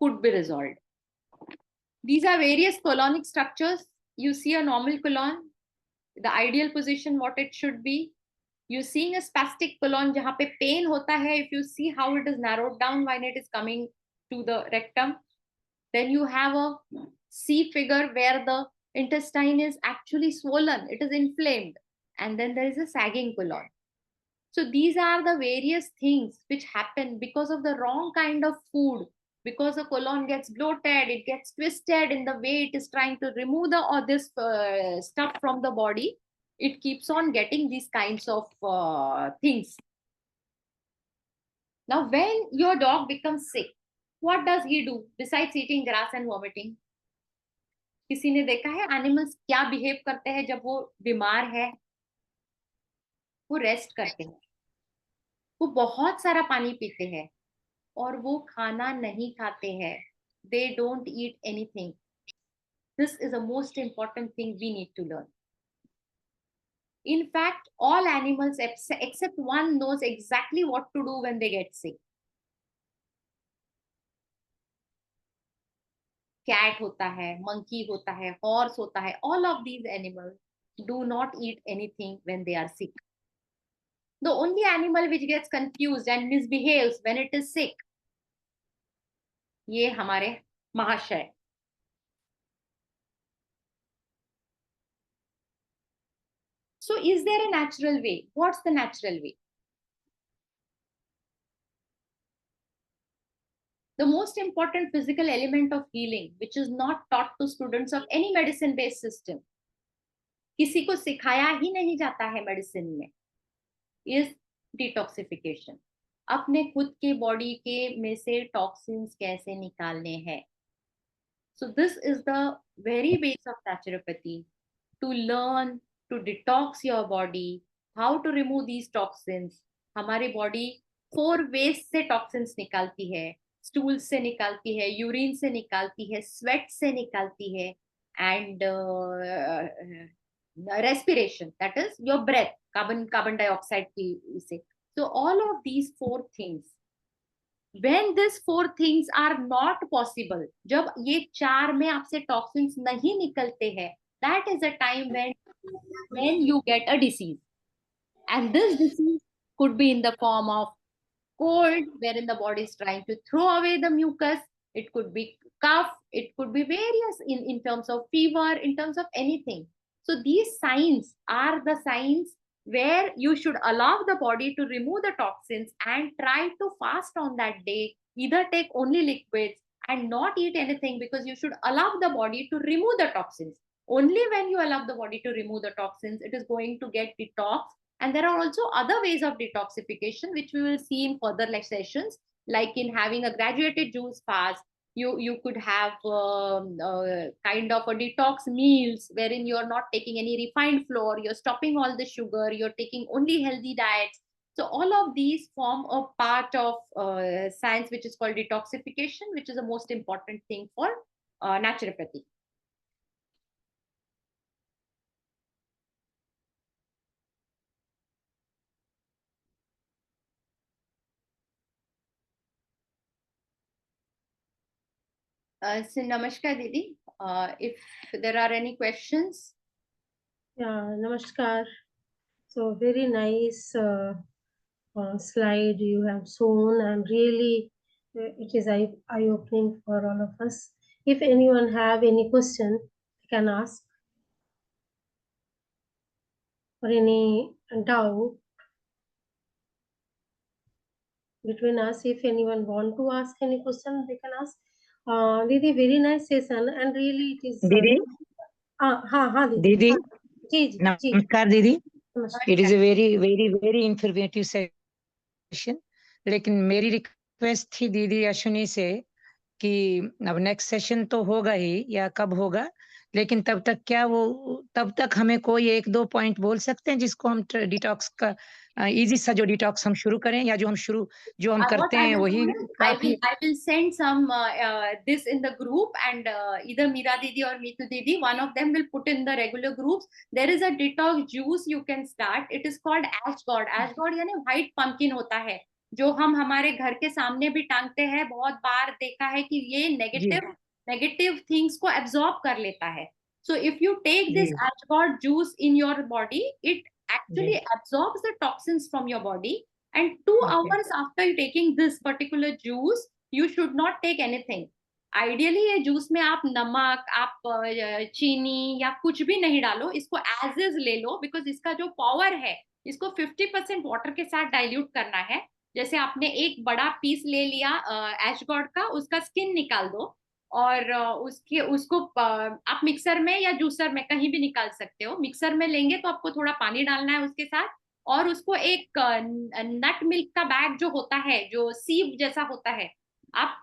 could be resolved. These are various colonic structures. You see a normal colon, the ideal position what it should be. You're seeing a spastic colon jahan pe pain hota hai. If you see how it is narrowed down when it is coming to the rectum, then you have a C figure where the intestine is actually swollen, it is inflamed, and then there is a sagging colon. So these are the various things which happen because of the wrong kind of food, because the colon gets bloated, it gets twisted in the way it is trying to remove the or this stuff from the body. It keeps on getting these kinds of things. Now, when your dog becomes sick, what does he do besides eating grass and vomiting? किसी ने देखा है animals क्या behave करते हैं जब वो बीमार है? वो रेस्ट करते हैं, वो बहुत सारा पानी पीते हैं और वो खाना नहीं खाते हैं. They don't eat anything. This is the most important thing we need to learn. In fact, all animals except one knows exactly what to do when they get sick. Cat होता है, monkey होता है, horse होता है. All of these animals do not eat anything when they are sick. The only animal which gets confused and misbehaves when it is sick, ये हमारे महाशय. So is there a natural way? What's the natural way? The most important physical element of healing, which is not taught to students of any medicine-based system, किसी को सिखाया ही नहीं जाता है medicine में, is detoxification. अपने खुद के बॉडी के में से टॉक्सिन्स कैसे निकालने हैं. So this is the very base of naturopathy, to learn to detox your body, how to remove these toxins. हमारी बॉडी 4 ways से टॉक्सिन्स निकालती है. स्टूल से निकालती है, यूरिन से निकालती है, स्वेट से निकालती है, and respiration, that is your breath, carbon dioxide से. So all of these four things, when these four things are not possible, जब ये चार में आपसे toxins नहीं निकलते हैं, that is a time when you get a disease. And this disease could be in the form of cold, wherein the body is trying to throw away the mucus. It could be cough. It could be various in terms of fever, in terms of anything. So these signs are the signs where you should allow the body to remove the toxins and try to fast on that day. Either take only liquids and not eat anything, because you should allow the body to remove the toxins. Only when you allow the body to remove the toxins, it is going to get detox. And there are also other ways of detoxification, which we will see in further sessions, like in having a graduated juice fast. You could have kind of a detox meals, wherein you're not taking any refined flour, you're stopping all the sugar, you're taking only healthy diets. So all of these form a part of science, which is called detoxification, which is the most important thing for naturopathy. So Namaskar Didi, if there are any questions. Yeah, Namaskar. So very nice slide you have shown, and really it is eye-opening for all of us. If anyone have any question, you can ask, or any doubt between us. If anyone want to ask any question, they can ask. Didi, very nice session, and really it is. Didi, हाँ Didi, जी जी जी नमस्कार दीदी. नमस्कार. It is a very informative session. लेकिन मेरी request थी दीदी अश्विनी से कि अब नेक्स्ट सेशन तो होगा ही, या कब होगा, लेकिन तब तक हमें कोई एक दो पॉइंट बोल सकते हैं जिसको हम डिटॉक्स का इजी सा जो डिटॉक्स हम शुरू करें, या जो हम करते हैं वही काफी. I will send some this in the group, and either Meera Didi or Meetu Didi, one of them will put in the regular groups. There is a detox juice you can start. It is called Ash God. Ash God यानी white pumpkin होता है, जो हम हमारे घर के सामने भी टांगते हैं. बहुत बार देखा है कि ये नेगेटिव थिंग्स को एब्जॉर्ब कर लेता है. So if you take this Ash God juice in your body, it actually absorbs the toxins from your body. And 2 hours after you taking this particular juice, you should not take anything. Ideally ये juice में आप नमक, आप चीनी या कुछ भी नहीं डालो, इसको एज इज ले लो, बिकॉज इसका जो पावर है, इसको 50% वाटर के साथ डाइल्यूट करना है. जैसे आपने एक बड़ा पीस ले लिया एश गॉड का, उसका स्किन निकाल दो, और उसको आप मिक्सर में या जूसर में कहीं भी निकाल सकते हो. मिक्सर में लेंगे तो आपको थोड़ा पानी डालना है उसके साथ, और उसको एक नट मिल्क का बैग जो होता है, जो सीव जैसा होता है, आप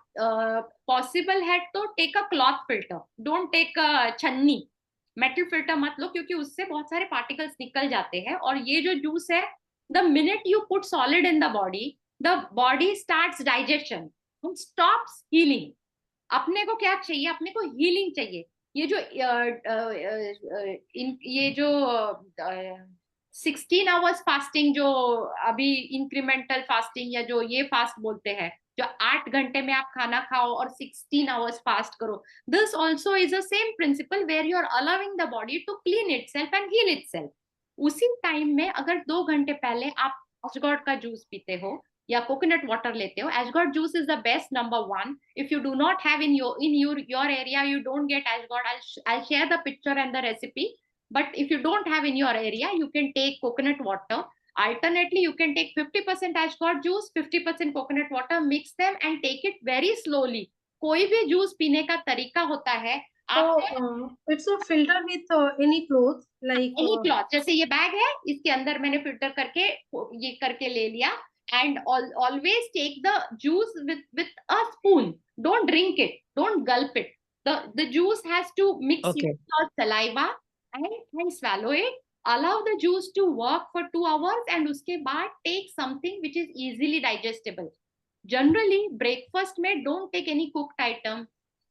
पॉसिबल है तो take a cloth filter, don't take a छन्नी. मेटल फिल्टर मत लो, क्योंकि उससे बहुत सारे पार्टिकल्स निकल जाते हैं. और ये जो जूस है, the minute you put solid in the body starts digestion and stops healing. अपने को क्या चाहिए? अपने को हीलिंग चाहिए. ये जो 16 आवर्स फास्टिंग, जो अभी इंक्रीमेंटल फास्टिंग या जो ये फास्ट बोलते हैं, जो 8 घंटे में आप खाना खाओ और 16 आवर्स फास्ट करो, this also is a same principle where you are allowing the body to clean itself and heal itself. उसी टाइम में अगर 2 घंटे पहले आप एशगॉड का जूस पीते हो या कोकोनट वाटर लेते हो, ash gourd juice is the best number 1. If you do not have in your area, you don't get ash gourd, I'll share the picture and the recipe. But if you don't have in your area, you can take coconut water. Alternately, you can take 50% ashgod juice, 50% coconut water, mix them and take it very slowly. कोई भी juice पीने का तरीका होता है. It's a filter with any cloth, like any cloth. जैसे ये bag है, इसके अंदर मैंने फिल्टर करके ये करके ले लिया. And always take the juice with a spoon. Don't drink it. Don't gulp it. The juice has to mix with your saliva and swallow it. Allow the juice to work for 2 hours, and उसके बाद take something which is easily digestible. Generally, breakfast में don't take any cooked item.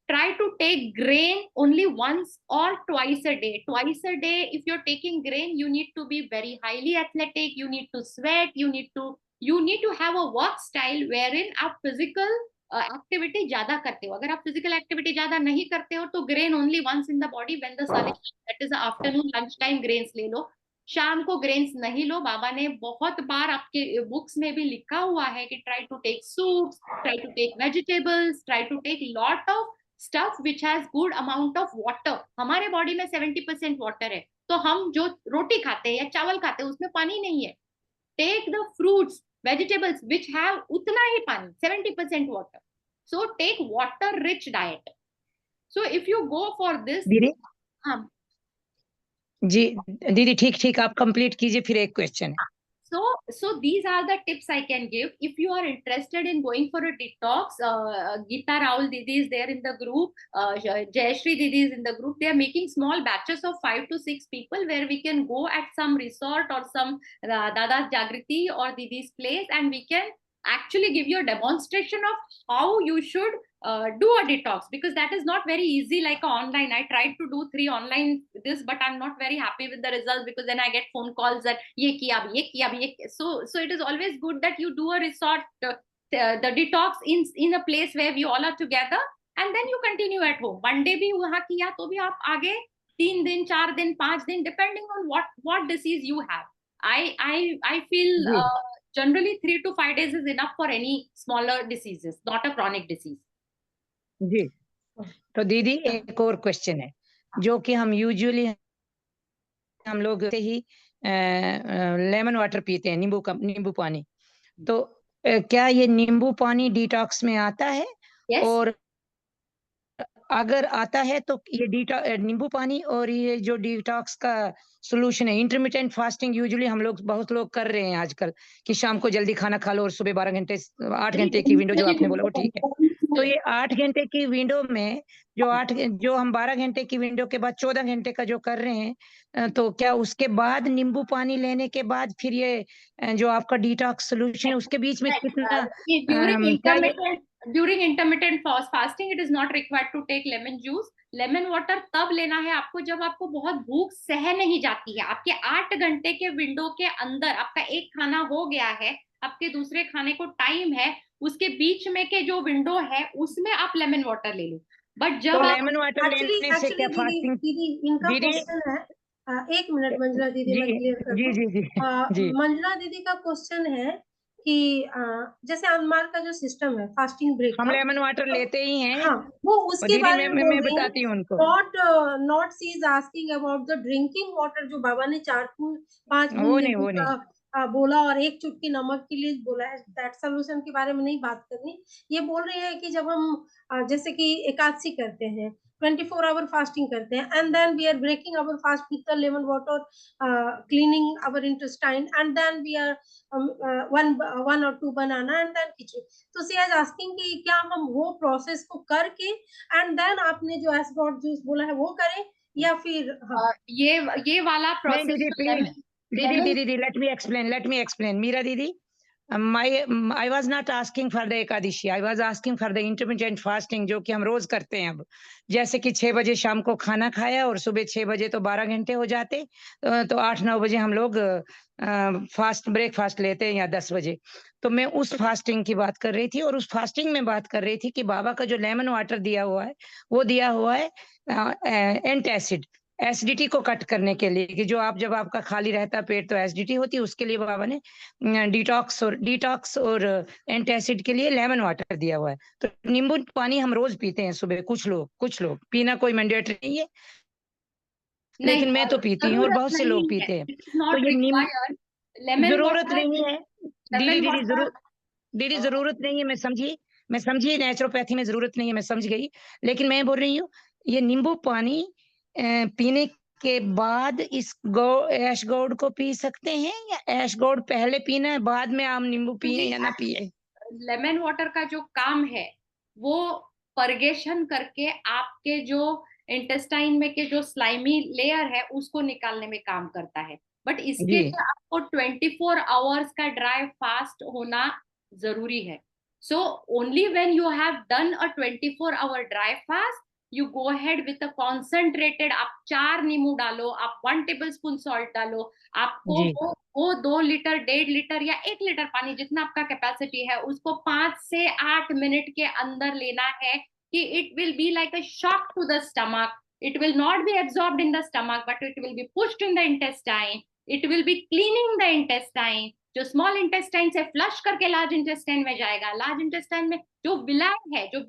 try to take grain only once or twice a day. Twice a day, if you're taking grain, you need to be very highly athletic, you need to sweat, you need to have a work style wherein आप physical activity ज्यादा करते हो. अगर आप physical activity ज्यादा नहीं करते हो तो grain only once in the body when the sun is, that is the afternoon lunch time, grains ले लो. शाम को ग्रेन्स नहीं लो. बाबा ने बहुत बार आपके बुक्स में भी लिखा हुआ है कि try to take soups, try to take vegetables, try to take lot of stuff which has good amount of water. हमारे बॉडी में 70% वाटर है, तो हम जो रोटी खाते हैं या चावल खाते हैं उसमें पानी नहीं है. Take the fruits, vegetables which have उतना ही पानी, 70% water. So take water rich diet. So if you go for this. दीदी हाँ जी, दीदी ठीक आप कंप्लीट कीजिए, फिर एक क्वेश्चन है. So these are the tips I can give. If you are interested in going for a detox, Geeta Raul Didi is there in the group, Jayashri Didi is in the group. They are making small batches of 5 to 6 people where we can go at some resort or some Dada's Jagriti or Didi's place, and we can actually give you a demonstration of how you should do a detox, because that is not very easy like online. I tried to do 3 online this, but I'm not very happy with the results, because then I get phone calls that ye kiya abhi, ye kiya abhi, ye kiya. So it is always good that you do a resort, the detox in a place where we all are together, and then you continue at home. One day bhi wahan kiya to bhi aap aage 3 din 4 din 5 din, depending on what disease you have. I feel generally 3 to 5 days is enough for any smaller diseases, not a chronic disease. जी, तो दीदी एक और question है जो कि हम usually हम लोग से ही लेमन वाटर पीते हैं, नींबू पानी. तो क्या ये नींबू पानी डिटॉक्स में आता है? Yes. और अगर आता है तो ये नींबू पानी और ये जो डिटॉक्स का सोल्यूशन है, इंटरमिटेंट फास्टिंग यूजुअली हम लोग बहुत लोग कर रहे हैं आजकल कि शाम को जल्दी खाना खा लो और सुबह 8 घंटे की विंडो जो आपने बोला वो ठीक है. तो ये 8 घंटे की विंडो में जो हम 12 घंटे की विंडो के बाद 14 घंटे का जो कर रहे हैं, तो क्या उसके बाद नींबू पानी लेने के बाद फिर ये जो आपका डिटॉक्स सोल्यूशन है उसके बीच में कितना during intermittent fasting it is not required to take lemon juice. Lemon water तब लेना है आपको जब आपको बहुत भूख सह नहीं जाती है. आपके 8 घंटे के विंडो के अंदर आपका एक खाना हो गया है, आपके दूसरे खाने को टाइम है, उसके बीच में के जो विंडो है उसमें आप लेमन वाटर ले लो. बट जब तो लेमन वाटर लेने से क्या फास्टिंग? दीदी इनका क्वेश्चन है, 1 मिनट मंजुला दीदी, मैं क्लियर कर दूं. जी. मंजुला दीदी का क्वेश्चन है कि जैसे अनमार का जो सिस्टम है फास्टिंग ब्रेक, हम लेमन वाटर लेते ही हैं. हाँ, वो उसके बारे में मैं बताती हूँ उनको. Not she is asking about the drinking water जो बाबा ने 4-5 वो नहीं बोला और 1 चुटकी नमक के लिए बोला है, दैट सोल्यूशन के बारे में नहीं बात करनी. ये बोल रहे हैं कि जब हम जैसे कि एकादशी करते हैं, 24 आवर फास्टिंग करते हैं, and then we are breaking our fast with the lemon water, cleaning our intestine, and then we are one or 2 banana and then khichdi. तो सी इज आस्किंग कि क्या हम वो प्रोसेस को करके एंड देन आपने जो एसगॉट जूस बोला है वो करें या फिर ये वाला process. Didi, let me explain. Meera Didi, I was not asking for the Ekadashi. I was asking for the intermittent fasting जो कि हम रोज करते हैं. अब जैसे कि 6 बजे शाम को खाना खाया और सुबह 6 बजे तो 12 घंटे हो जाते, तो 8-9 बजे हम लोग ब्रेकफास्ट लेते हैं या 10 बजे. तो मैं उस फास्टिंग की बात कर रही थी और उस फास्टिंग में बात कर रही थी कि बाबा का जो लेमन वाटर दिया हुआ है वो दिया हुआ है एंटासिड, एसिडिटी को कट करने के लिए, कि जो जब आपका खाली रहता पेट तो एसिडिटी होती है, उसके लिए बाबा ने डिटॉक्स और एंटासिड के लिए लेमन वाटर दिया हुआ है. तो नींबू पानी हम रोज पीते हैं सुबह, कुछ लोग पीना कोई मैंडेटरी नहीं है, लेकिन मैं तो पीती हूँ और बहुत से लोग पीते हैं. तो ये जरूरत नहीं है दीदी, जरूरत नहीं है. मैं समझी नेचुरोपैथी में जरूरत नहीं है, मैं समझ गई. लेकिन मैं बोल रही हूँ ये नींबू पानी पीने के बाद इस ऐश गौड को पी सकते हैं या ऐश गौड पहले पीना है बाद में आम नींबू पिए या ना पिए? लेमन वाटर का जो काम है वो परगेशन करके आपके जो इंटेस्टाइन में के जो स्लाइमी लेयर है उसको निकालने में काम करता है. बट इसके लिए आपको 24 आवर्स का ड्राई फास्ट होना जरूरी है. So only when you have done a 24-hour dry fast, you go ahead with a concentrated, आप 4 नींबू डालो, आप 1 tablespoon salt डालो, आपको जी वो 2 लीटर 1.5 लीटर या 1 लीटर पानी जितना आपका कैपेसिटी है उसको 5 से 8 मिनट के अंदर लेना है कि it will be like a shock to the stomach. It will not be absorbed in the stomach, but it will be pushed in the intestine. It will be cleaning the intestine. जो small intestine से flush करके large intestine में जाएगा. Large intestine में जो villi है, जो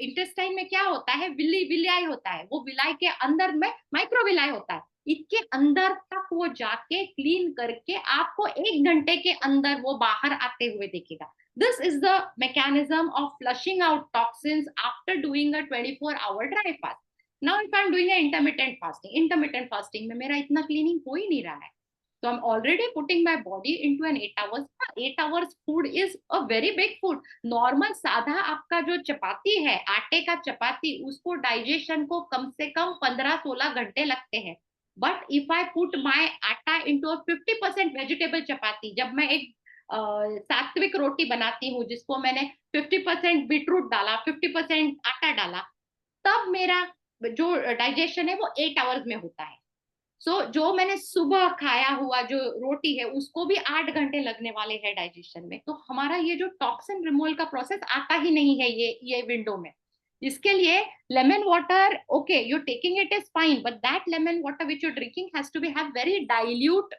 intestine में क्या होता है, विलाई होता है, वो विलाई के अंदर में माइक्रोविलाई होता है. इसके अंदर तक वो जाके क्लीन करके आपको 1 घंटे के अंदर वो बाहर आते हुए दिखेगा. This is the mechanism of flushing out toxins after doing a 24-hour dry fast. Now if I'm doing an intermittent fasting में मेरा इतना क्लीनिंग हो ही नहीं रहा है. So I'm already putting my body into an 8 hours. 8 hours food is a very big food. Normal साधा आपका जो चपाती है, आटे का चपाती, उसको डाइजेशन को कम से कम 15-16 घंटे लगते हैं. But if I put my आटा into a 50% vegetable चपाती, जब मैं एक सात्विक रोटी बनाती हूँ जिसको मैंने 50% बीटरूट डाला, 50% आटा डाला, तब मेरा जो डाइजेशन है वो 8 आवर्स में होता है. सो जो मैंने सुबह खाया हुआ जो रोटी है उसको भी 8 घंटे लगने वाले हैं डाइजेशन में. तो हमारा ये जो टॉक्सिन रिमूवल का प्रोसेस आता ही नहीं है ये विंडो में. इसके लिए lemon water, okay, you taking it is fine, but that lemon water which you drinking has to be have very dilute,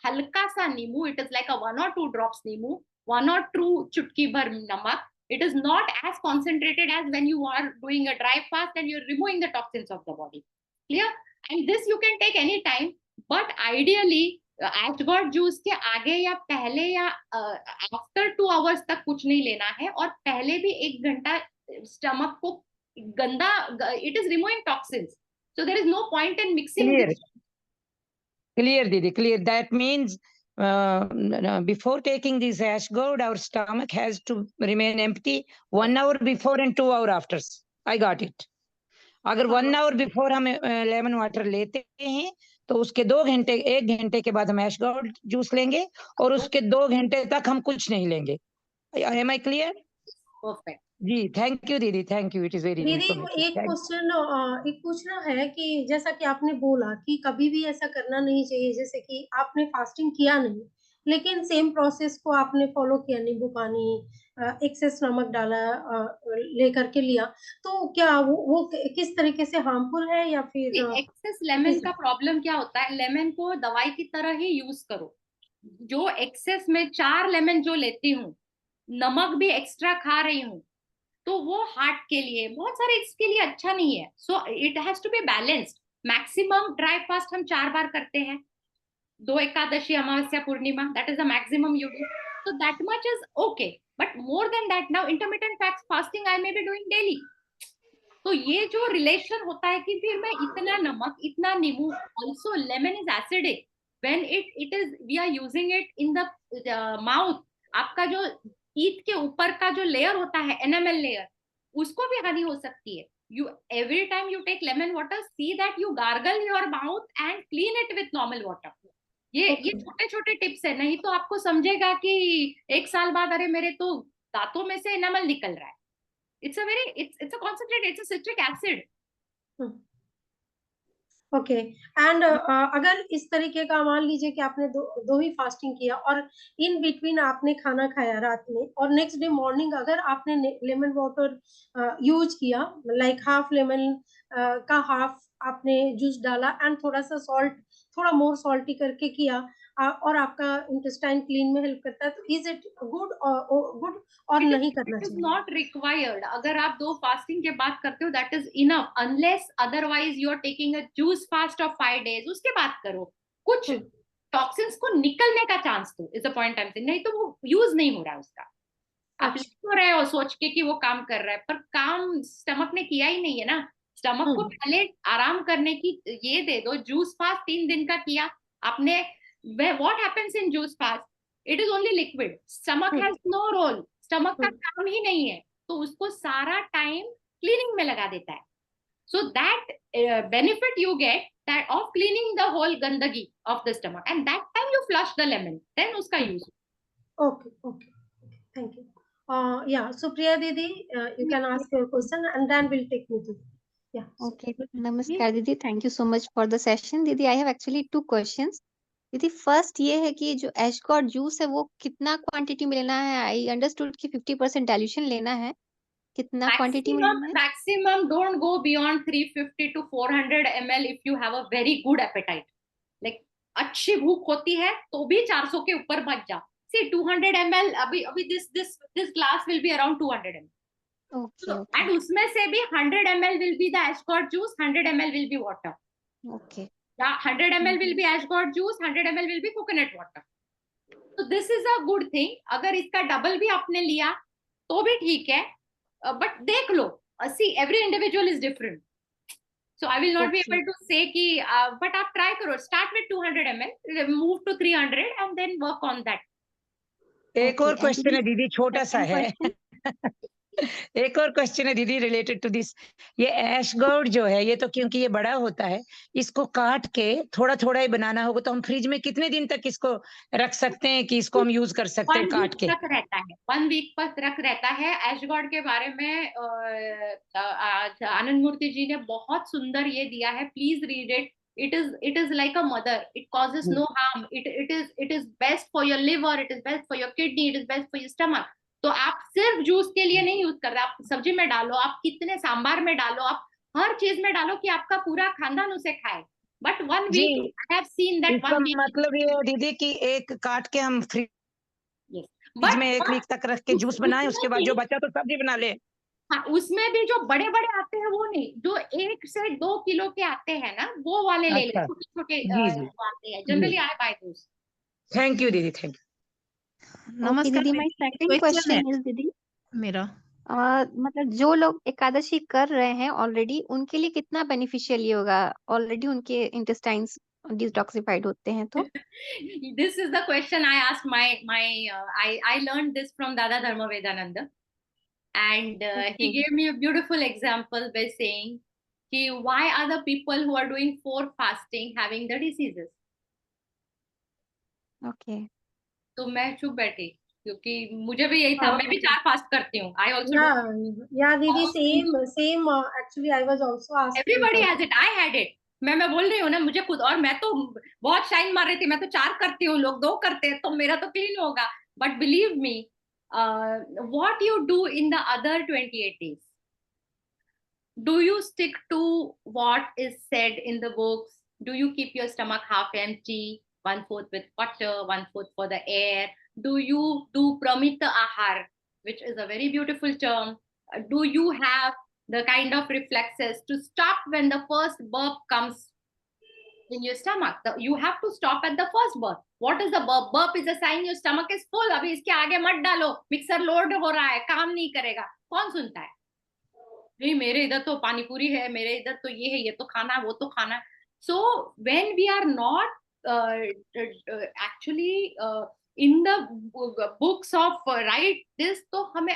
हल्का सा नींबू. It is like a 1 or 2 drops नींबू, 1 or 2 चुटकी भर नमक. It is not as concentrated as when you are doing a dry fast and you're removing the toxins of the body. Clear? And this you can take any time, but ideally ashgord juice के आगे या पहले या after 2 hours तक कुछ नहीं लेना है, और पहले भी 1 घंटा स्टमक को गंदा, it is removing toxins, so there is no point in mixing Clear. this. Clear, Didi, clear. That means before taking this ashgord, our stomach has to remain empty 1 hour before and 2 hours after. I got it. अगर 1 hour before हम lemon water लेते हैं तो उसके 1 घंटे के बाद हम ashgord जूस लेंगे, और उसके 2 घंटे तक हम कुछ नहीं लेंगे. Am I clear? Perfect. जी, थैंक यू दीदी, thank you. It is very दीदी इन्फॉर्मेटिव. एक क्वेश्चन एक पूछना है कि जैसा कि आपने बोला कि कभी भी ऐसा करना नहीं चाहिए, जैसे कि आपने फास्टिंग किया नहीं लेकिन सेम प्रोसेस को आपने फॉलो किया, नींबू पानी, एक्सेस नमक डाला, लेकर के लिया, तो क्या वो किस तरीके से हार्मफुल है या फिर एक्सेस लेमन का प्रॉब्लम क्या होता है, लेमन को दवाई की तरह ही यूज करो. जो एक्सेस में 4 लेमन जो लेती हूँ, नमक भी एक्स्ट्रा खा रही हूँ, तो वो हार्ट के लिए बहुत सारे इसके लिए अच्छा नहीं है. So it has to be balanced. Maximum dry fast हम 4 बार करते हैं, 2 Ekadashi, Amavasya, Purnima, that is the maximum you do. So that much is okay, but more than that, now intermittent fasting I may be doing daily. तो ये जो relation होता है कि फिर मैं इतना नमक, इतना नींबू, also lemon is acidic when it is we are using it in the mouth. आपका जो टीथ के ऊपर का जो लेयर होता है, एनामेल लेयर, उसको भी हानि हो सकती है. You every time you take lemon water, see that you gargle your mouth and clean it with normal water. ये छोटे छोटे टिप्स है, नहीं तो आपको समझेगा कि 1 साल बाद अरे मेरे तो दांतों में से एनामल निकल रहा है. It's a concentrate, it's a citric acid. Okay. And अगर इस तरीके का मान लीजिए कि आपने दो ही फास्टिंग किया और इन बिटवीन आपने खाना खाया रात में, और नेक्स्ट डे मॉर्निंग अगर आपने लेमन वाटर यूज किया, लाइक हाफ लेमन का हाफ आपने जूस डाला एंड थोड़ा सा सॉल्ट, थोड़ा मोर सॉल्टी करके किया, और आपका इंटेस्टाइन क्लीन में हेल्प करता है, तो इज इट गुड और नहीं करना It is चाहिए? not required. अगर आप 2 फास्टिंग के बाद करते हो, that is enough. Unless otherwise you are taking a juice fast of 5 days, उसके बाद करो. कुछ टॉक्सिन्स को निकलने का चांस दो, is the point I'm saying. नहीं तो वो यूज नहीं हो रहा है उसका. आप लिख तो रहे हो सोच के कि वो काम कर रहा है, पर काम स्टमक ने किया ही नहीं है ना. स्टमक को पहले आराम करने की ये दे दो. जूस फास्ट 3 दिन का किया आपने, what happens in juice fast? It is only liquid. Stomach has no role. Stomach का काम ही नहीं है, तो उसको सारा टाइम क्लीनिंग में लगा देता है. So that benefit you get that of cleaning the whole गंदगी of the stomach, and that time you flush the lemon, then उसका use. Okay, thank you. Yeah, so Priya Didi, you can ask your question and then we'll take Nitu. Yeah. Okay, नमस्कार दीदी, thank you so much for the session. दीदी I have actually 2 questions. दीदी first ये है कि जो एशगॉड juice है वो कितना क्वांटिटी में लेना है? आई अंडरस्टूड कि 50% डाइल्यूशन लेना है, कितना क्वांटिटी में लेना है? Maximum don't go beyond 350 to 400 ml if you have a very good appetite. Like अच्छी भूख होती है तो भी 400 के ऊपर मत जा। See 200 ml अभी this glass will be around 200 ml. Okay And okay उसमें से भी 100 ml will be the Ashgod juice, 100 ml will be water. Okay Yeah, 100 ml will be Ashgod juice, 100 ml will be coconut water. So this is a good thing. अगर इसका double भी आपने लिया तो भी ठीक है, बट देख लो, see every individual is different. So I will not be able to say कि but आप try करो, start with 200 ml, move to 300 and then work on that. एक और क्वेश्चन है दीदी, छोटा सा है। एक और क्वेश्चन है दीदी रिलेटेड टू दिस। ये ऐश गोर्ड जो है, ये तो क्योंकि ये बड़ा होता है, इसको काट के थोड़ा थोड़ा ही बनाना होगा, तो हम फ्रिज में कितने दिन तक इसको रख सकते हैं कि इसको हम यूज कर सकते हैं काट के? तक रहता है, 1 वीक तक रहता है। ऐश गॉड के बारे में आनंद मूर्ति जी ने बहुत सुंदर ये दिया है, please read it. It is like a mother. It causes no harm. It is best for your liver. It is best for your kidney. It is best for your stomach. तो आप सिर्फ जूस के लिए नहीं use कर रहे, आप सब्जी में डालो, आप कितने सांबार में डालो, आप हर चीज में डालो कि आपका पूरा खानदान उसे खाए। But 1 week I have seen that 1 week. मतलब ये है दीदी कि एक काट के हम फ्रिज में 1 वीक तक रख के जूस बनाएं, उसके बाद जो बचा तो सब्जी बना ले। हाँ, उसमें भी जो बड़े बड़े आते हैं वो नहीं, जो 1 से 2 किलो के आते हैं ना, वो वाले ले ले, छोटे छोटे आते हैं, generally I buy those. Thank you दीदी, थैंक यू। नमस्कार दीदी, माय सेकंड क्वेश्चन इज दीदी मेरा मतलब जो लोग एकादशी कर रहे हैं ऑलरेडी, उनके लिए कितना बेनिफिशियल ये होगा? ऑलरेडी उनके इंटेस्टाइन्स डिटॉक्सिफाइड होते हैं तो? This is the question I asked I learned this from Dada Dharma Vedananda, and he gave me a beautiful example by saying कि why are the people who are doing 4 fasting having the diseases? Okay तो मैं चुप बैठी क्योंकि मुझे भी यही था, मैं भी 4 फास्ट करती हूँ। I also Yeah, Didi, same. Actually, I was also asked. Everybody has it. I had it. मैं बोल रही हूँ ना, मुझे खुद, और मैं तो बहुत शाइन मार रही थी, मैं तो 4 करती हूँ, लोग 2 करते हैं, तो मेरा तो क्लीन होगा। But believe me, what you do in the other 28 days? Do you stick to what is said in the books? Do you keep your stomach half empty, 1/4 with water, 1/4 for the air? Do you do pramita ahar, which is a very beautiful term? Do you have the kind of reflexes to stop when the first burp comes in your stomach? You have to stop at the first burp. What is the burp? Burp is a sign your stomach is full. अभी इसके आगे मत डालो, mixer load हो रहा है, काम नहीं करेगा। कौन सुनता है? नहीं, मेरे इधर तो पानी पूरी है, मेरे इधर तो ये है, ये तो खाना है, वो तो खाना है। So when we are not actually in the books of write this, तो हमें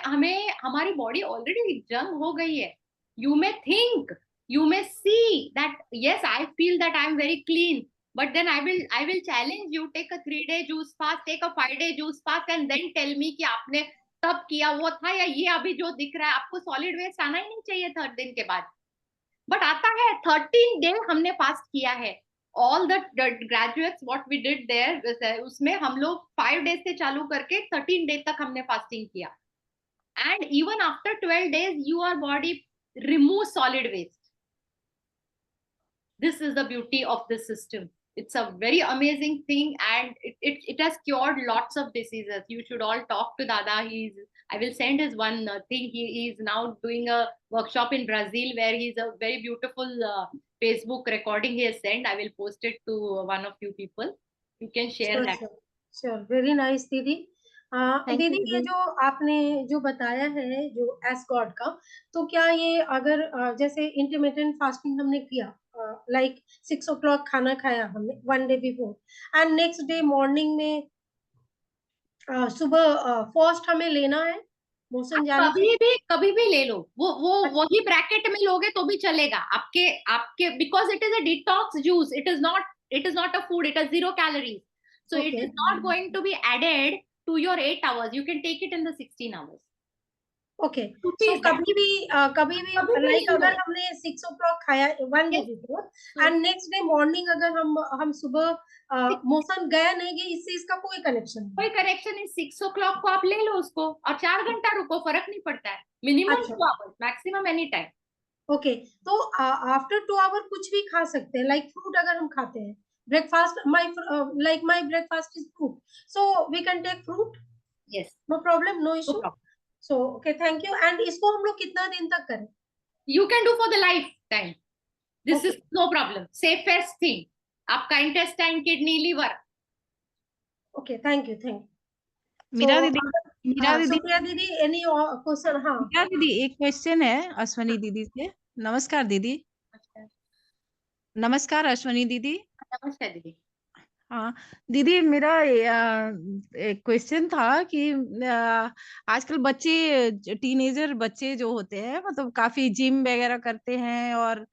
हमारी body already जंग हो गई है। You may think, you may see that yes, I feel that I am very clean, but then I will challenge you, take a 3-day juice fast, take a 5-day juice fast, and then tell me कि आपने तब किया वो था, या ये अभी जो दिख रहा है, आपको सॉलिड वेस्ट आना ही नहीं चाहिए 3rd दिन के बाद, बट आता है। 13 डे हमने फास्ट किया है। All the graduates what we did there, उसमें हम लोग 5 डेज से चालू करके 13 डे तक हमने फास्टिंग किया, and even after 12 days your body remove solid waste. This is the beauty of this system. It's a very amazing thing, and it has cured lots of diseases. You should all talk to Dada. I will send his one thing. He is now doing a workshop in Brazil where he's a very beautiful Facebook recording he has sent. I will post it to one of you people. You can share that. Sure. Very nice, दीदी. Thank you, दीदी, ये दीदी। जो आपने जो बताया है जो एस गॉड का, तो क्या ये अगर जैसे इंटरमिटेंट फास्टिंग हमने किया, लाइक 6 o'clock खाना खाया हमने 1 day before, and next day morning में सुबह फर्स्ट हमें लेना है मोशन जाने कभी भी ले लो, वो वही ब्रैकेट में लोगे तो भी चलेगा आपके because it is a detox juice. It is not a food, it is 0 calories, so it is not going to be added to your 8 hours. You can take it in the 16 hours. Okay Two so is that. कभी भी कभी भी like नहीं अगर हो। हमने 6 o'clock खाया 1 Yes. बजे को एंड नेक्स्ट डे मॉर्निंग अगर हम सुबह मोशन गया नहीं गया, इससे इसका कोई कनेक्शन नहीं। कोई कनेक्शन नहीं। 6 o'clock को आप ले लो उसको और 4 घंटा रुको, फर्क नहीं पड़ता है। मिनिमम अच्छा। 2 hours, maximum any time. Okay तो आफ्टर 2 आवर कुछ भी खा सकते हैं, लाइक फ्रूट अगर हम खाते हैं, breakfast my breakfast is fruit, so we can take fruit, yes, no problem, no no issue. Problem. So okay, thank you. And इसको हम लोग कितना दिन तक करें? You can do for the life time, this is Okay. No problem, safest thing. आपका intestine, kidney, liver. Okay, thank you, thank you. Meera दीदी, मीरा दीदी, सुप्रिया दीदी, एनी क्वेश्चन? हाँ मीरा दीदी, एक क्वेश्चन है अश्वनी दीदी से। नमस्कार दीदी। नमस्कार अश्वनी दीदी। नमस्कार दीदी। हाँ दीदी, मेरा एक क्वेश्चन था कि आजकल बच्चे, टीनेजर बच्चे जो होते हैं, मतलब काफी जिम वगैरह करते हैं और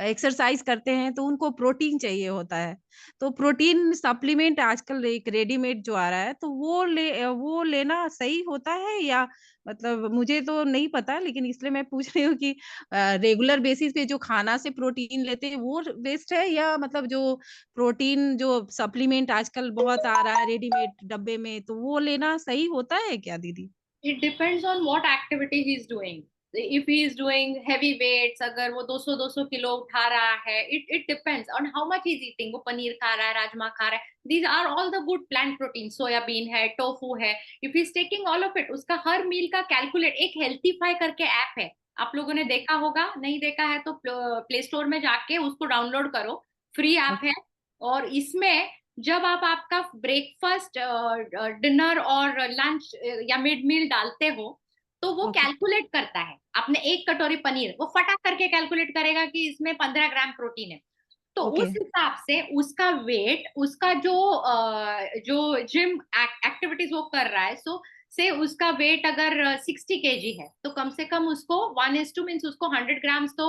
एक्सरसाइज करते हैं, तो उनको प्रोटीन चाहिए होता है। तो प्रोटीन सप्लीमेंट आजकल एक रेडीमेड जो आ रहा है, तो वो लेना सही होता है या, मतलब मुझे तो नहीं पता, लेकिन इसलिए मैं पूछ रही हूँ कि रेगुलर बेसिस पे जो खाना से प्रोटीन लेते हैं वो बेस्ट है, या मतलब जो प्रोटीन जो सप्लीमेंट आजकल बहुत आ रहा है रेडीमेड डब्बे में, तो वो लेना सही होता है क्या दीदी? It depends on what activity he is doing. If he is doing heavy weights, अगर वो 200 किलो उठा रहा है, it depends on how much he is eating. वो पनीर खा रहा है, राजमा खा रहा है, these are all the good plant proteins. Soybean है, टोफू है, if he is taking all of it, उसका हर मील का कैलकुलेट, एक हेल्थीफाई करके ऐप है, आप लोगों ने देखा होगा, नहीं देखा है तो प्ले स्टोर में जाके उसको डाउनलोड करो, फ्री ऐप है। और इसमें जब आप आपका ब्रेकफास्ट, डिनर और लंच या मिड मील डालते हो, तो वो कैलकुलेट करता है। आपने 1 कटोरी पनीर, वो फटाक करके कैलकुलेट करेगा कि इसमें 15 ग्राम प्रोटीन है। तो उस हिसाब से उसका वेट, उसका जो जिम एक्टिविटीज वो कर रहा है, सो से उसका वेट अगर 60 kg है, तो कम से कम उसको 1:2 मीन्स उसको 100 ग्राम्स तो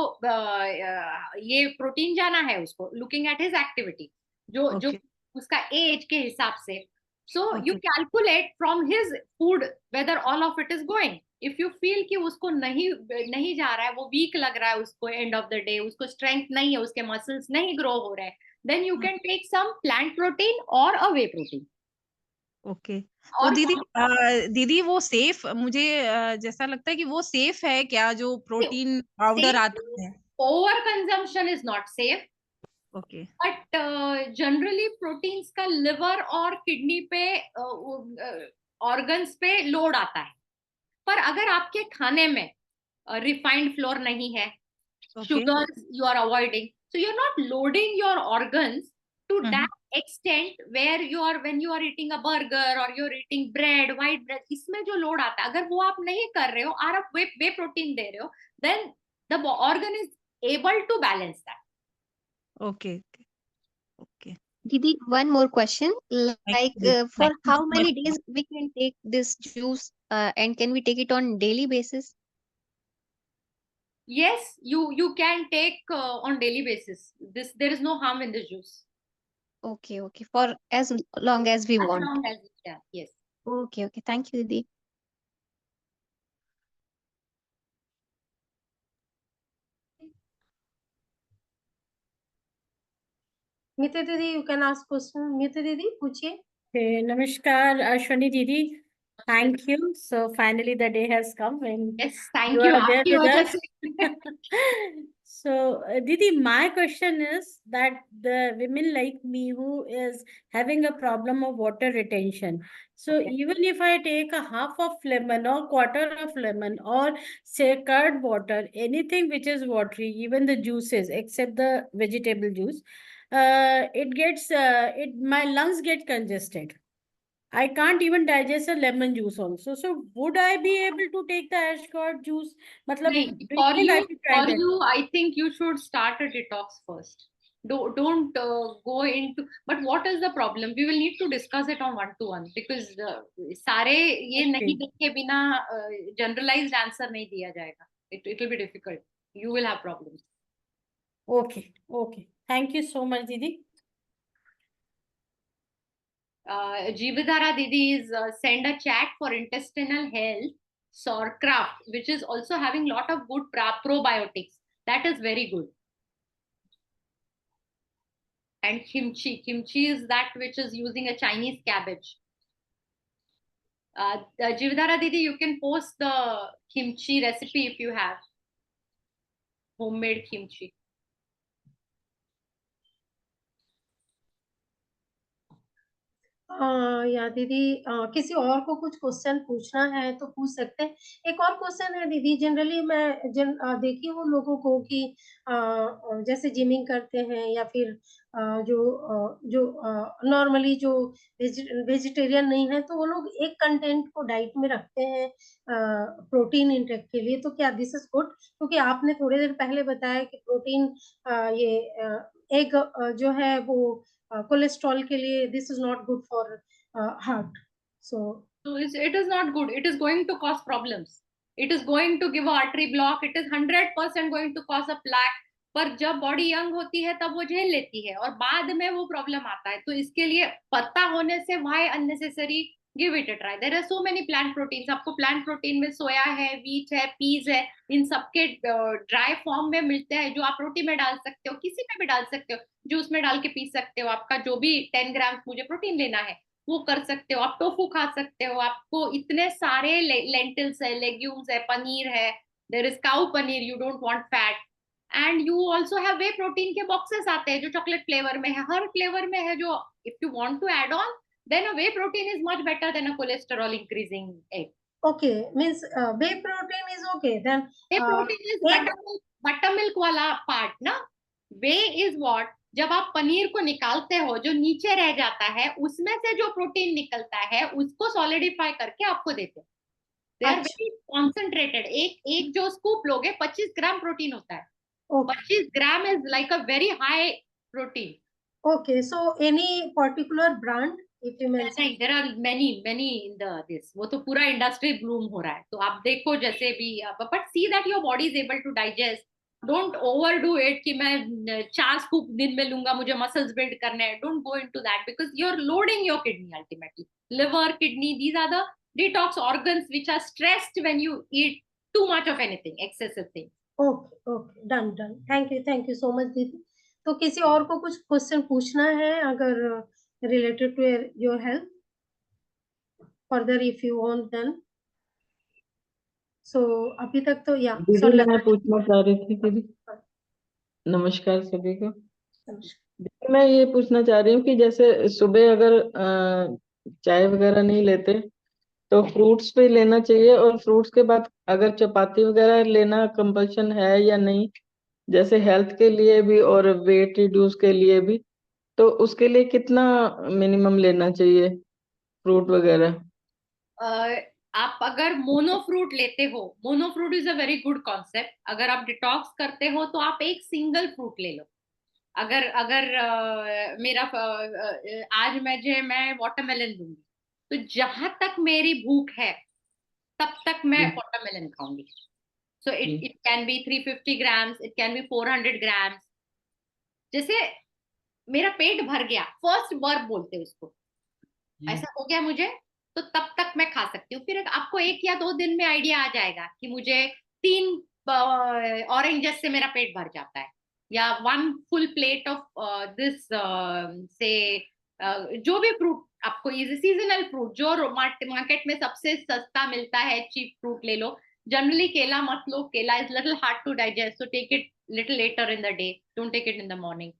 ये प्रोटीन जाना है उसको, लुकिंग एट हिज एक्टिविटी, जो उसका एज के हिसाब से। So you calculate from his food whether all of it is going. If you feel कि उसको नहीं जा रहा है, वो वीक लग रहा है उसको, एंड ऑफ द डे उसको स्ट्रेंथ नहीं है, उसके मसल्स नहीं ग्रो हो रहे हैं, then you can take some plant protein और अ वे प्रोटीन। ओके, तो दीदी वो सेफ, मुझे जैसा लगता है कि वो सेफ है क्या, जो प्रोटीन पाउडर आता है? Over consumption is not safe, okay, but generally proteins का लिवर और किडनी पे, ऑर्गन्स पे लोड आता है। पर अगर आपके खाने में रिफाइंड फ्लोर नहीं है, sugars you are avoiding, so you're not loading your organs to that extent where when you are eating a burger or you're eating bread, white bread, इसमें जो लोड आता है, अगर वो आप नहीं कर रहे हो और आप वे प्रोटीन दे रहे हो, then the organ is able to balance that. Okay. Didi, one more question. Like, for how many days we can take this juice, and can we take it on daily basis? Yes, you can take on daily basis. There is no harm in this juice. Okay, for as long as we want. As long as yeah, yes. Okay, thank you, Didi. मीता दीदी, you can ask question. मीता दीदी पूछिए। नमस्कार अश्वनी दीदी, thank you. So finally the day has come when Yes, thank you you. are there आपकी with वजह us. से। So Didi, my question is that the women like me who is having a problem of water retention, so even if I take a half of lemon or quarter of lemon or say curd water, anything which is watery, even the juices except the vegetable juice, my lungs get congested. I can't even digest a lemon juice also. So would I be able to take the ash gourd juice? Matlab, नहीं, do you think I should try that? I think you should start a detox first. Don't go into. But what is the problem? We will need to discuss it on 1-to-1 because सारे ये नहीं देखे बिना generalized answer नहीं दिया जाएगा. It will be difficult. You will have problems. Okay. Thank you so much, Didi. Jeevidhara Didi is send a chat for intestinal health. sauerkraut, which is also having lot of good probiotics. That is very good. And kimchi. Kimchi is that which is using a Chinese cabbage. Jividhara Didi, you can post the kimchi recipe if you have. Homemade kimchi. या दीदी किसी और को कुछ question पूछना है तो पूछ सकते हैं। एक और क्वेश्चन है दीदी, जनरली मैं देखी हूँ लोगों को कि जैसे जिमिंग करते हैं या फिर जो नॉर्मली जो वेजिटेरियन नहीं है तो वो लोग एक कंटेंट को डाइट में रखते हैं प्रोटीन इंटेक के लिए, तो क्या दिस इज गुड? क्योंकि आपने थोड़ी देर पहले बताया कि प्रोटीन ये एग जो है वो cholesterol के लिए this is not good for heart. So it is not good. It is going to cause problems. It is going to give a artery block. It is 100% going to cause a plaque. पर जब body young होती है तब वो झेल लेती है और बाद में वो प्रॉब्लम आता है। तो इसके लिए पता होने से why unnecessary, give it a try. There are so many plant proteins. आपको plant protein में सोया है, wheat है, peas है, इन सबके ड्राई फॉर्म में मिलते हैं जो आप रोटी में डाल सकते हो, किसी में भी डाल सकते हो, जूस में डाल के पी सकते हो। आपका जो भी 10 ग्राम मुझे प्रोटीन लेना है वो कर सकते हो। आप टोफू खा सकते हो। आपको इतने सारे लेंटिल्स है, लेग्यूम्स है, पनीर है, there is cow paneer, you don't want fat, and you also have whey protein के बॉक्सेस आते हैं जो चॉकलेट फ्लेवर में है, हर फ्लेवर में है, जो if you want to add on then a whey protein is much better than a cholesterol increasing egg. Okay, means whey protein is okay then. Whey protein is buttermilk वाला part ना. Whey is what, जब आप पनीर को निकालते हो जो नीचे रह जाता है उसमें से जो प्रोटीन निकलता है उसको सॉलिडिफाई करके आपको देते हैं। They are very concentrated. एक जो स्कूप लोगे 25 ग्राम प्रोटीन होता है। 25 ग्राम is like a very high protein. Okay, so any particular brand? नहीं, there are many in the this, वो तो पूरा इंडस्ट्री ब्लूम हो रहा है। तो आप देखो जैसे भी, but see that your body is able to digest. Don't overdo it कि मैं 4 स्कूप दिन में लूंगा, मुझे मसल्स बिल्ड करने हैं। Don't go into that because you're loading your kidney ultimately. Liver, kidney, these are the detox organs which are stressed when you eat too much of anything, excessive thing. Okay, done. Thank you so much दीदी। तो किसी और को कुछ question पूछना है अगर related to your health further if you want then? So अभी तक तो या दीदी मैं पूछना चाह रही थी दीदी, नमस्कार सभी को। मैं ये पूछना चाह रही हूँ कि जैसे सुबह अगर चाय वगैरह नहीं लेते तो फ्रूट्स भी लेना चाहिए, और फ्रूट्स के बाद अगर चपाती वगैरह लेना कंपल्शन है या नहीं, जैसे हेल्थ के लिए भी और वेट रिड्यूस के लिए भी, तो उसके लिए कितना मिनिमम लेना चाहिए फ्रूट वगैरह? आप अगर मोनो फ्रूट लेते हो, mono fruit is a very good concept. अगर आप डिटॉक्स करते हो तो आप एक सिंगल फ्रूट ले लो। अगर मेरा आज मैं वाटरमेलन लूंगी तो जहां तक मेरी भूख है तब तक मैं वाटरमेलन खाऊंगी। So it can be 350 grams, it can be 400 grams. जैसे मेरा पेट भर गया, फर्स्ट वर्ब बोलते हैं उसको, ऐसा हो गया मुझे, तो तब तक मैं खा सकती हूँ। फिर आपको 1 या 2 दिन में आइडिया आ जाएगा कि मुझे 3 ऑरेंजेस से मेरा पेट भर जाता है, या 1 फुल प्लेट ऑफ दिस से जो भी फ्रूट आपको इजी सीजनल फ्रूट जो मार्केट में सबसे सस्ता मिलता है, चीप फ्रूट ले लो। जनरली केला मत लो, kela is little hard to digest, so take it little later in the day, don't take it in the morning.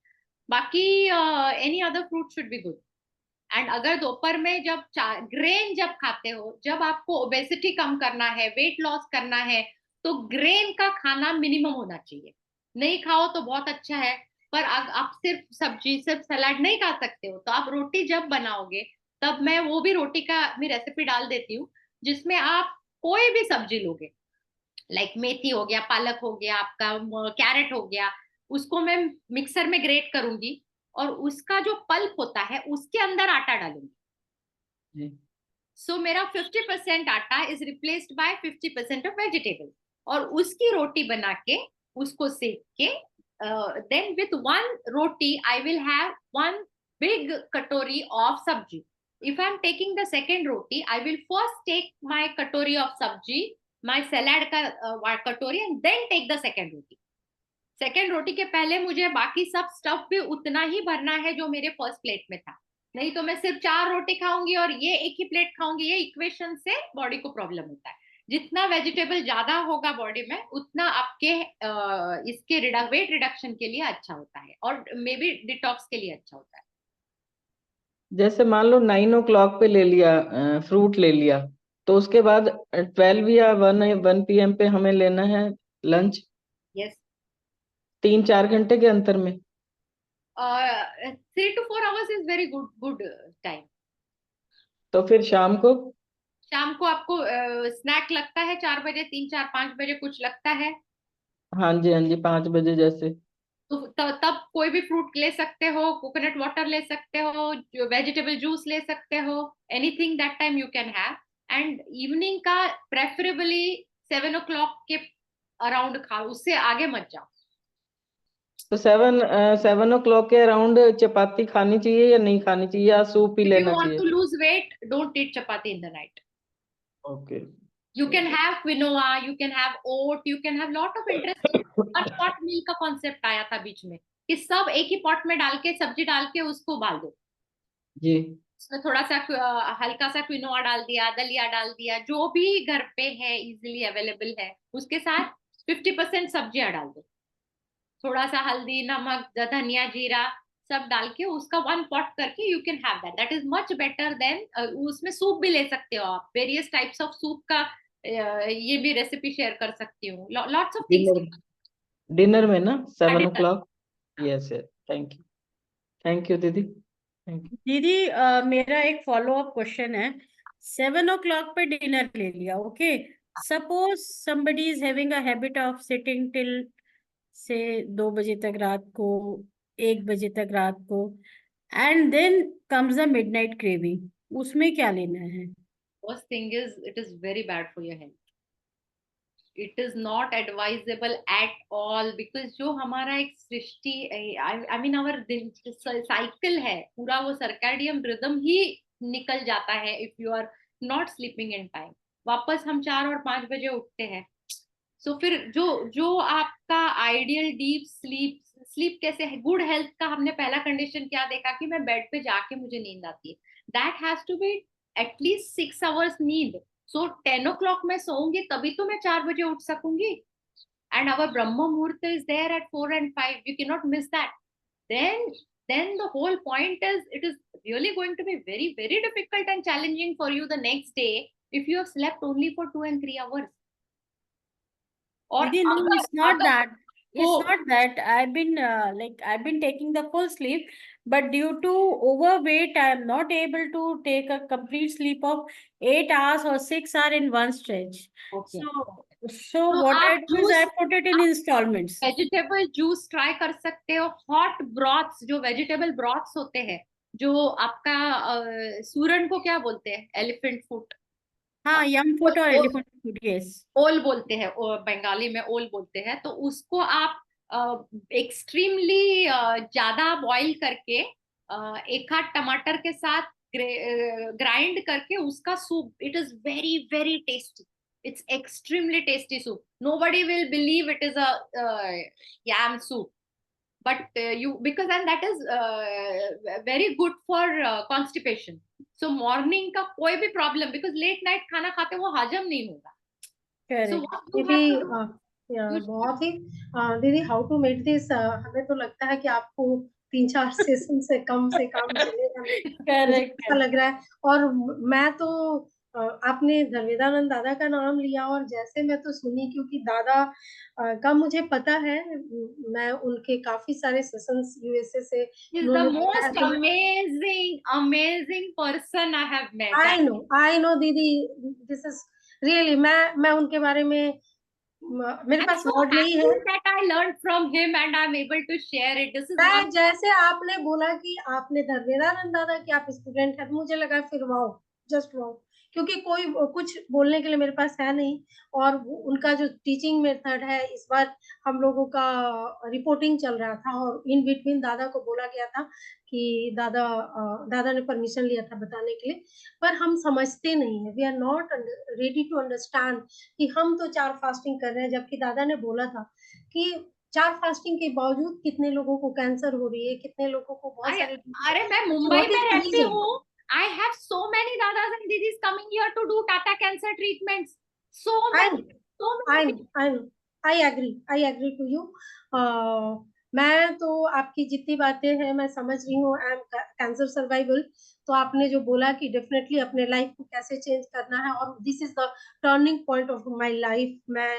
बाकी any other fruit should be good. And अगर दोपहर में जब ग्रेन जब खाते हो, जब आपको ओबेसिटी कम करना है, वेट लॉस करना है, तो ग्रेन का खाना मिनिमम होना चाहिए। नहीं खाओ तो बहुत अच्छा है, पर आप सिर्फ सब्जी, सिर्फ सलाद नहीं खा सकते हो, तो आप रोटी जब बनाओगे तब मैं वो भी रोटी का मैं रेसिपी डाल देती हूँ, जिसमें आप कोई भी सब्जी लोगे, लाइक मेथी हो गया, पालक हो गया, आपका कैरेट हो गया, उसको मैं मिक्सर में ग्रेट करूंगी और उसका जो पल्प होता है उसके अंदर आटा डालूंगी। सो मेरा 50% आटा is replaced by 50% of vegetable, और उसकी रोटी बना के उसको सेक के then with 1 roti I will have 1 big katori of sabji. If I'm taking the second roti, I will first take my katori of sabji my salad का कटोरी and then take the second roti. Second रोटी के पहले मुझे बाकी सब stuff भी उतना ही भरना है जो मेरे फर्स्ट प्लेट में था, नहीं तो मैं सिर्फ 4 रोटी खाऊंगी और ये एक ही प्लेट खाऊंगी। ये इक्वेशन से बॉडी को प्रॉब्लम होता है। जितना वेजिटेबल ज्यादा होगा बॉडी में उतना आपके इसके वेट रिडक्शन के लिए अच्छा होता है और मे बी डिटॉक्स के लिए अच्छा होता है। जैसे मान लो 9 o'clock पे ले लिया, फ्रूट ले लिया, तो उसके बाद 12 या 1 PM पे हमें लेना है लंच। यस, 3-4 घंटे के अंतर में। 3 to 4 hours is very good time. तो फिर शाम को शाम को आपको स्नैक लगता है 4 बजे, 3, 4, 5 बजे कुछ लगता है? हाँ जी 5 बजे जैसे। तो तब कोई भी फ्रूट ले सकते हो, कोकोनट वाटर ले सकते हो, वेजिटेबल जूस ले सकते हो, anything that time you can have. And evening का प्रेफरेबली 7 o'clock के अराउंड खाओ, उससे आगे मत जाओ। तो 7 o'clock के अराउंड चपाती खानी चाहिए या नहीं खानी चाहिए, या सूप ही If you लेना want चाहिए? to lose weight, don't eat chapati in the night. Okay. You can have quinoa, you can have oat, you can have lot of interesting। One pot meal का concept आया था बीच में कि सब एक ही pot में डाल के सब्जी डाल के उसको उबाल दो जी। उसमें थोड़ा सा हल्का सा क्विनोआ डाल दिया, दलिया डाल दिया, जो भी घर पे है इजीली अवेलेबल है, उसके साथ 50% सब्जियां डाल दो, थोड़ा सा हल्दी, नमक, धनिया, जीरा सब डाल के उसका 1 पॉट करके you can have that is much better than. उसमें सूप भी ले सकते हो आप, वेरियस टाइप्स ऑफ सूप का ये भी रेसिपी शेयर कर सकती हूँ, लॉट्स ऑफ थिंग्स। डिनर में ना 7 dinner। o'clock? Yes yes, thank you दीदी, थैंक यू। दीदी मेरा एक फॉलो अप क्वेश्चन है। 7 o'clock पे डिनर ले लिया, okay, suppose somebody is having a habit of sitting till से 2 बजे तक रात को, 1 बजे तक रात को, and then comes the midnight craving, उसमें क्या लेना है? First thing is it is very bad for your health. It is not advisable at all because जो हमारा एक सृष्टि I mean our साइकिल है पूरा, वो सर्कैडियन रिदम ही निकल जाता है if you are not sleeping in time। वापस हम 4 और 5 बजे उठते हैं। सो फिर जो आपका आइडियल डीप स्लीप कैसे है, गुड हेल्थ का हमने पहला कंडीशन क्या देखा कि मैं बेड पे जाके मुझे नींद आती है, that has to be at least 6 hours नींद। सो 10 o'clock मैं सोऊंगी तभी तो मैं 4 बजे उठ सकूंगी। एंड अवर ब्रह्म मुहूर्त is there at 4 and 5, you cannot miss that। then the whole point is it is really going to be very very difficult and challenging for you the next day if you have slept only for 2 and 3 hours। Or Didi, no, it's not that. It's not that. I've been taking the full sleep, but due to overweight, I am not able to take a complete sleep of 8 hours or 6 hours in one stretch. Okay। So what I do is I put it in installments। Vegetable juice try कर सकते हो, hot ब्रॉथ्स, जो vegetable ब्रॉथ्स होते हैं, जो आपका सूरन को क्या बोलते हैं, एलिफेंट फुट। हाँ, यम फुट और एलिफेंट फुट, यस, ओल बोलते हैं, बंगाली में ओल बोलते हैं। तो उसको आप एक्सट्रीमली ज्यादा बॉईल करके एक आध टमाटर के साथ ग्राइंड करके उसका soup, it is very very tasty. It's extremely tasty soup. Nobody will believe it is a yam soup, but because and that is very good for constipation. So morning का कोई भी problem, because late night खाना खाते वो हजम नहीं होगा। So what you दीदी have to do, बहुत ही दीदी, हाउ टू मेक दिस, हमें तो लगता है कि आपको 3-4 सेशन से कम चलेगा नहीं, मुझे ऐसा लग रहा है। और मैं तो आपने धर्मेदानंद दादा का नाम लिया और जैसे मैं तो सुनी, क्योंकि दादा का मुझे पता है, मैं उनके काफी सारे सेशंस यूएसए से he's the most amazing person I have met। I know दीदी, this is really, मैं उनके बारे में, मेरे पास वर्ड नहीं है। that I learned from him and I'm able to share it। This is मैं जैसे आपने बोला कि आपने धर्मेदानंद दादा की आप स्टूडेंट है, मुझे लगा फिर वाओ, जस्ट वाओ, क्योंकि कोई कुछ बोलने के लिए मेरे पास है नहीं, और उनका जो टीचिंग मेथड है, इस बार हम लोगों का रिपोर्टिंग चल रहा था और इन बिटवीन दादा को बोला गया था कि दादा ने परमिशन लिया था बताने के लिए, पर हम समझते नहीं है, we are not ready to understand कि हम तो 4 फास्टिंग कर रहे हैं, जबकि दादा ने बोला था कि 4 फास्टिंग के बावजूद कितने लोगों को कैंसर हो रही है, कितने लोगों को बहुत सारे अरे मैं मुंबई में रहती हूँ, I have so many dadas and didis coming here to do Tata cancer treatments. So many. I agree to you. मैं तो आपकी जितनी बातें हैं मैं समझ रही हूँ, आई एम कैंसर सर्वाइवल, तो आपने जो बोला कि डेफिनेटली अपने लाइफ को कैसे चेंज करना है, और this is the turning point of my life. मैं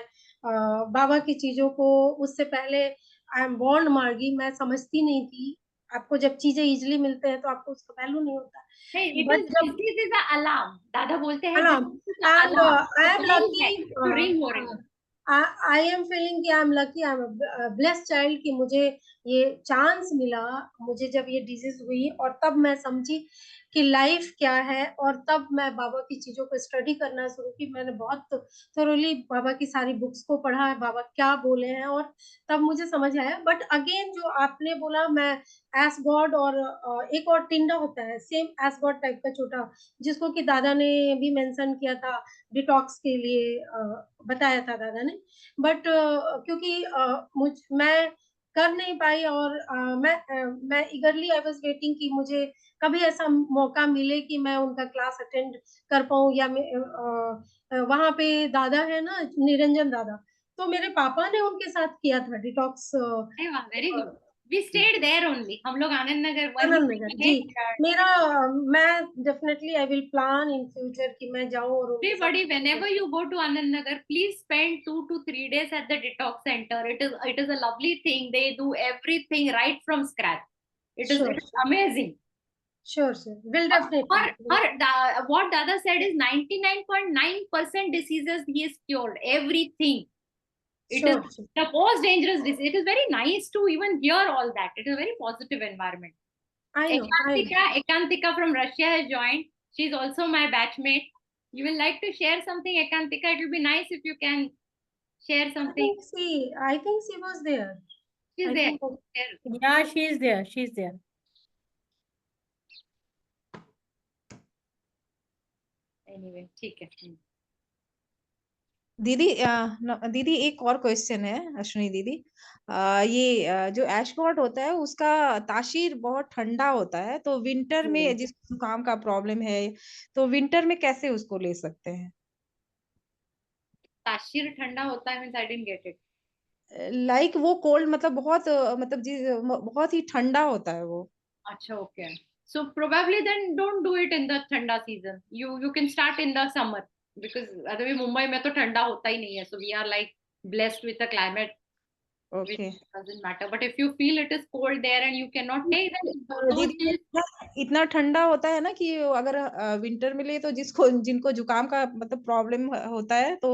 बाबा की चीजों को, उससे पहले आई एम बॉर्न मार्गी, मैं समझती नहीं थी। आपको जब चीजें इजीली मिलते हैं तो आपको उसका वैल्यू नहीं होता। This is an alarm. दादा बोलते हैं alarm. And I am lucky. I am feeling कि I am lucky, I am a blessed child कि मुझे ये चांस मिला, मुझे जब ये डिजीज हुई और तब मैं समझी कि लाइफ क्या है, और तब मैं बाबा की चीजों को स्टडी करना शुरू की। मैंने बहुत थोरोली बाबा की सारी बुक्स को पढ़ा है, बाबा क्या बोले हैं, और तब मुझे समझ आया। बट अगेन जो आपने बोला, मैं एस गॉड, और एक और टिंडा होता है सेम एस गॉड टाइप का छोटा, जिसको कि दादा ने भी मेंशन किया था, डिटॉक्स के लिए बताया था दादा ने। बट क्योंकि मैं कर नहीं पाई, और मैं इगरली आई वाज वेटिंग कि मुझे कभी ऐसा मौका मिले कि मैं उनका क्लास अटेंड कर पाऊं, या वहां पे दादा है ना, निरंजन दादा, तो मेरे पापा ने उनके साथ किया था detox. Very good, we stayed there only, हम लोग आनंद नगर जी। मैं definitely I will plan in future कि मैं जाऊं, और everybody whenever you go to Anand Nagar, please spend 2 to 3 days at the detox center. It is a lovely thing. They do everything right from scratch. It is amazing. Sure, will definitely. What Dada said is 99.9% diseases he is cured. Everything. It is the most dangerous disease. It is very nice to even hear all that. It is a very positive environment. Ekantika from Russia has joined. She's also my batchmate. You will like to share something, Ekantika? It will be nice if you can share something. I think she was there. She's there. Yeah, she's there. She's there. Anyway, ठीक है। दीदी एक और question है अश्विनी दीदी। ये जो एशगॉड होता है उसका तासीर बहुत ठंडा होता है, तो विंटर में जिस जुकाम का प्रॉब्लम है तो विंटर में कैसे उसको ले सकते हैं? तासीर ठंडा होता है, means I didn't get it. Like वो कोल्ड मतलब बहुत ही ठंडा होता है वो। अच्छा, okay. So probably then don't do it in the ठंडा season. You can start in the summer, because अभी मुंबई में तो ठंडा होता ही नहीं है, so we are like blessed with the climate. Okay. Which doesn't matter, but if you feel it is cold there and you cannot take, then इतना ठंडा होता है ना कि अगर विंटर में ले तो जिनको जुकाम का मतलब प्रॉब्लम होता है तो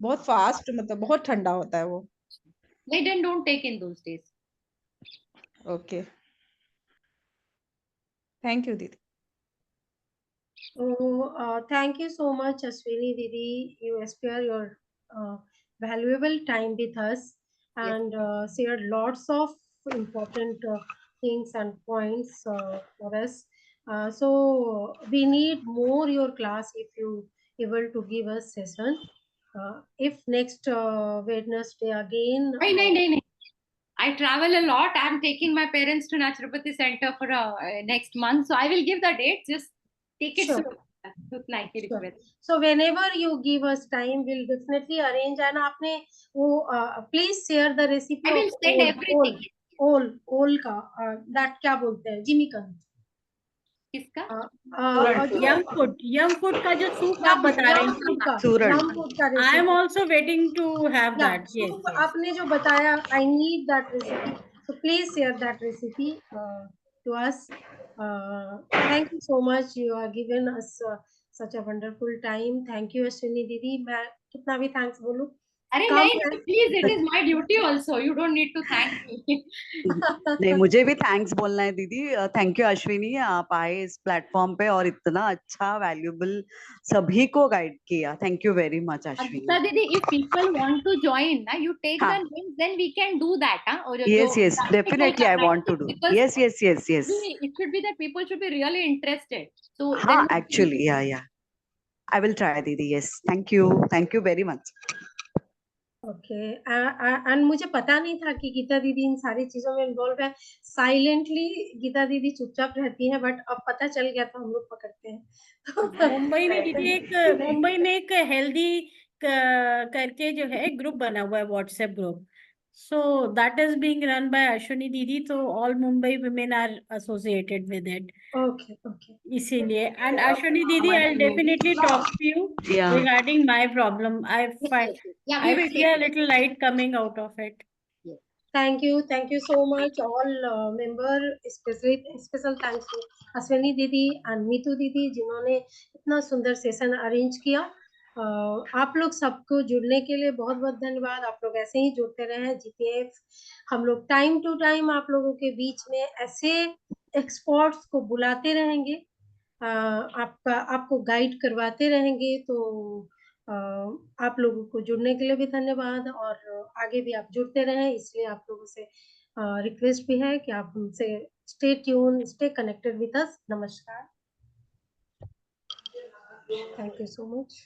बहुत फास्ट मतलब बहुत ठंडा होता है वो। Then don't take in those days. Okay. Thank you, Didi. Thank you so much, Ashwini Didi. You spare your valuable time with us and shared lots of important things and points for us. So we need more your class if you able to give us session. If next Wednesday again. No. I travel a lot. I'm taking my parents to Naturopathy Center for next month, so I will give the date. Just take it soon. So whenever you give us time, we'll definitely arrange. And आपने वो please share the recipe. I will send everything. ओल का that क्या बोलते हैं, जिमीकंद किसका? यम food का जो सूप आप बता रहे हैं, I am also waiting to have that. Soup आपने जो बताया, I need that recipe, so please share that recipe to us. Thank you so much. You are given us such a wonderful time. Thank you, Ashwini Didi. मैं कितना भी thanks बोलूं अरे कम नहीं है। Please, it is my duty also, you don't need to thank me. नहीं, मुझे भी थैंक्स बोलना है दीदी। थैंक यू अश्विनी, आप आए इस प्लेटफॉर्म पे और इतना अच्छा वैल्यूबल सभी को गाइड किया। Thank you very much Geeta Ashwini. दीदी, if people want to join ना, यू टेक द हाँ, names, then we can do that. और जो yes yes practical definitely I want to do. Because yes yes yes yes it should be that people should be really interested, so हाँ, then actually या I will try दीदी। Yes, thank you very much. Okay. And मुझे पता नहीं था कि गीता दीदी इन सारी चीजों में इन्वॉल्व है। साइलेंटली गीता दीदी चुपचाप रहती है, बट अब पता चल गया तो हम लोग पकड़ते हैं। मुंबई में एक हेल्दी करके जो है ग्रुप बना हुआ है, WhatsApp group. So that is being run by Ashwini दीदी, तो all Mumbai women are associated with it. Okay okay. इसीलिए, एंड अश्विनी दीदी, I will definitely talk to you Yeah. regarding my problem. I find yeah, we I will see a take it. little light coming out of it. Thank you so much all member, special thanks to Ashwini दीदी and Neetu दीदी जिन्होंने इतना सुंदर session arrange किया। आप लोग सबको जुड़ने के लिए बहुत बहुत धन्यवाद। आप लोग ऐसे ही जुड़ते रहे GPF। हम लोग टाइम टू टाइम आप लोगों के बीच में ऐसे एक्सपर्ट्स को बुलाते रहेंगे, आपको गाइड करवाते रहेंगे। तो आप लोगों को जुड़ने के लिए भी धन्यवाद, और आगे भी आप जुड़ते रहें, इसलिए आप लोगों से रिक्वेस्ट भी है कि आप हमसे stay tune, stay connected with us. नमस्कार, थैंक यू सो मच।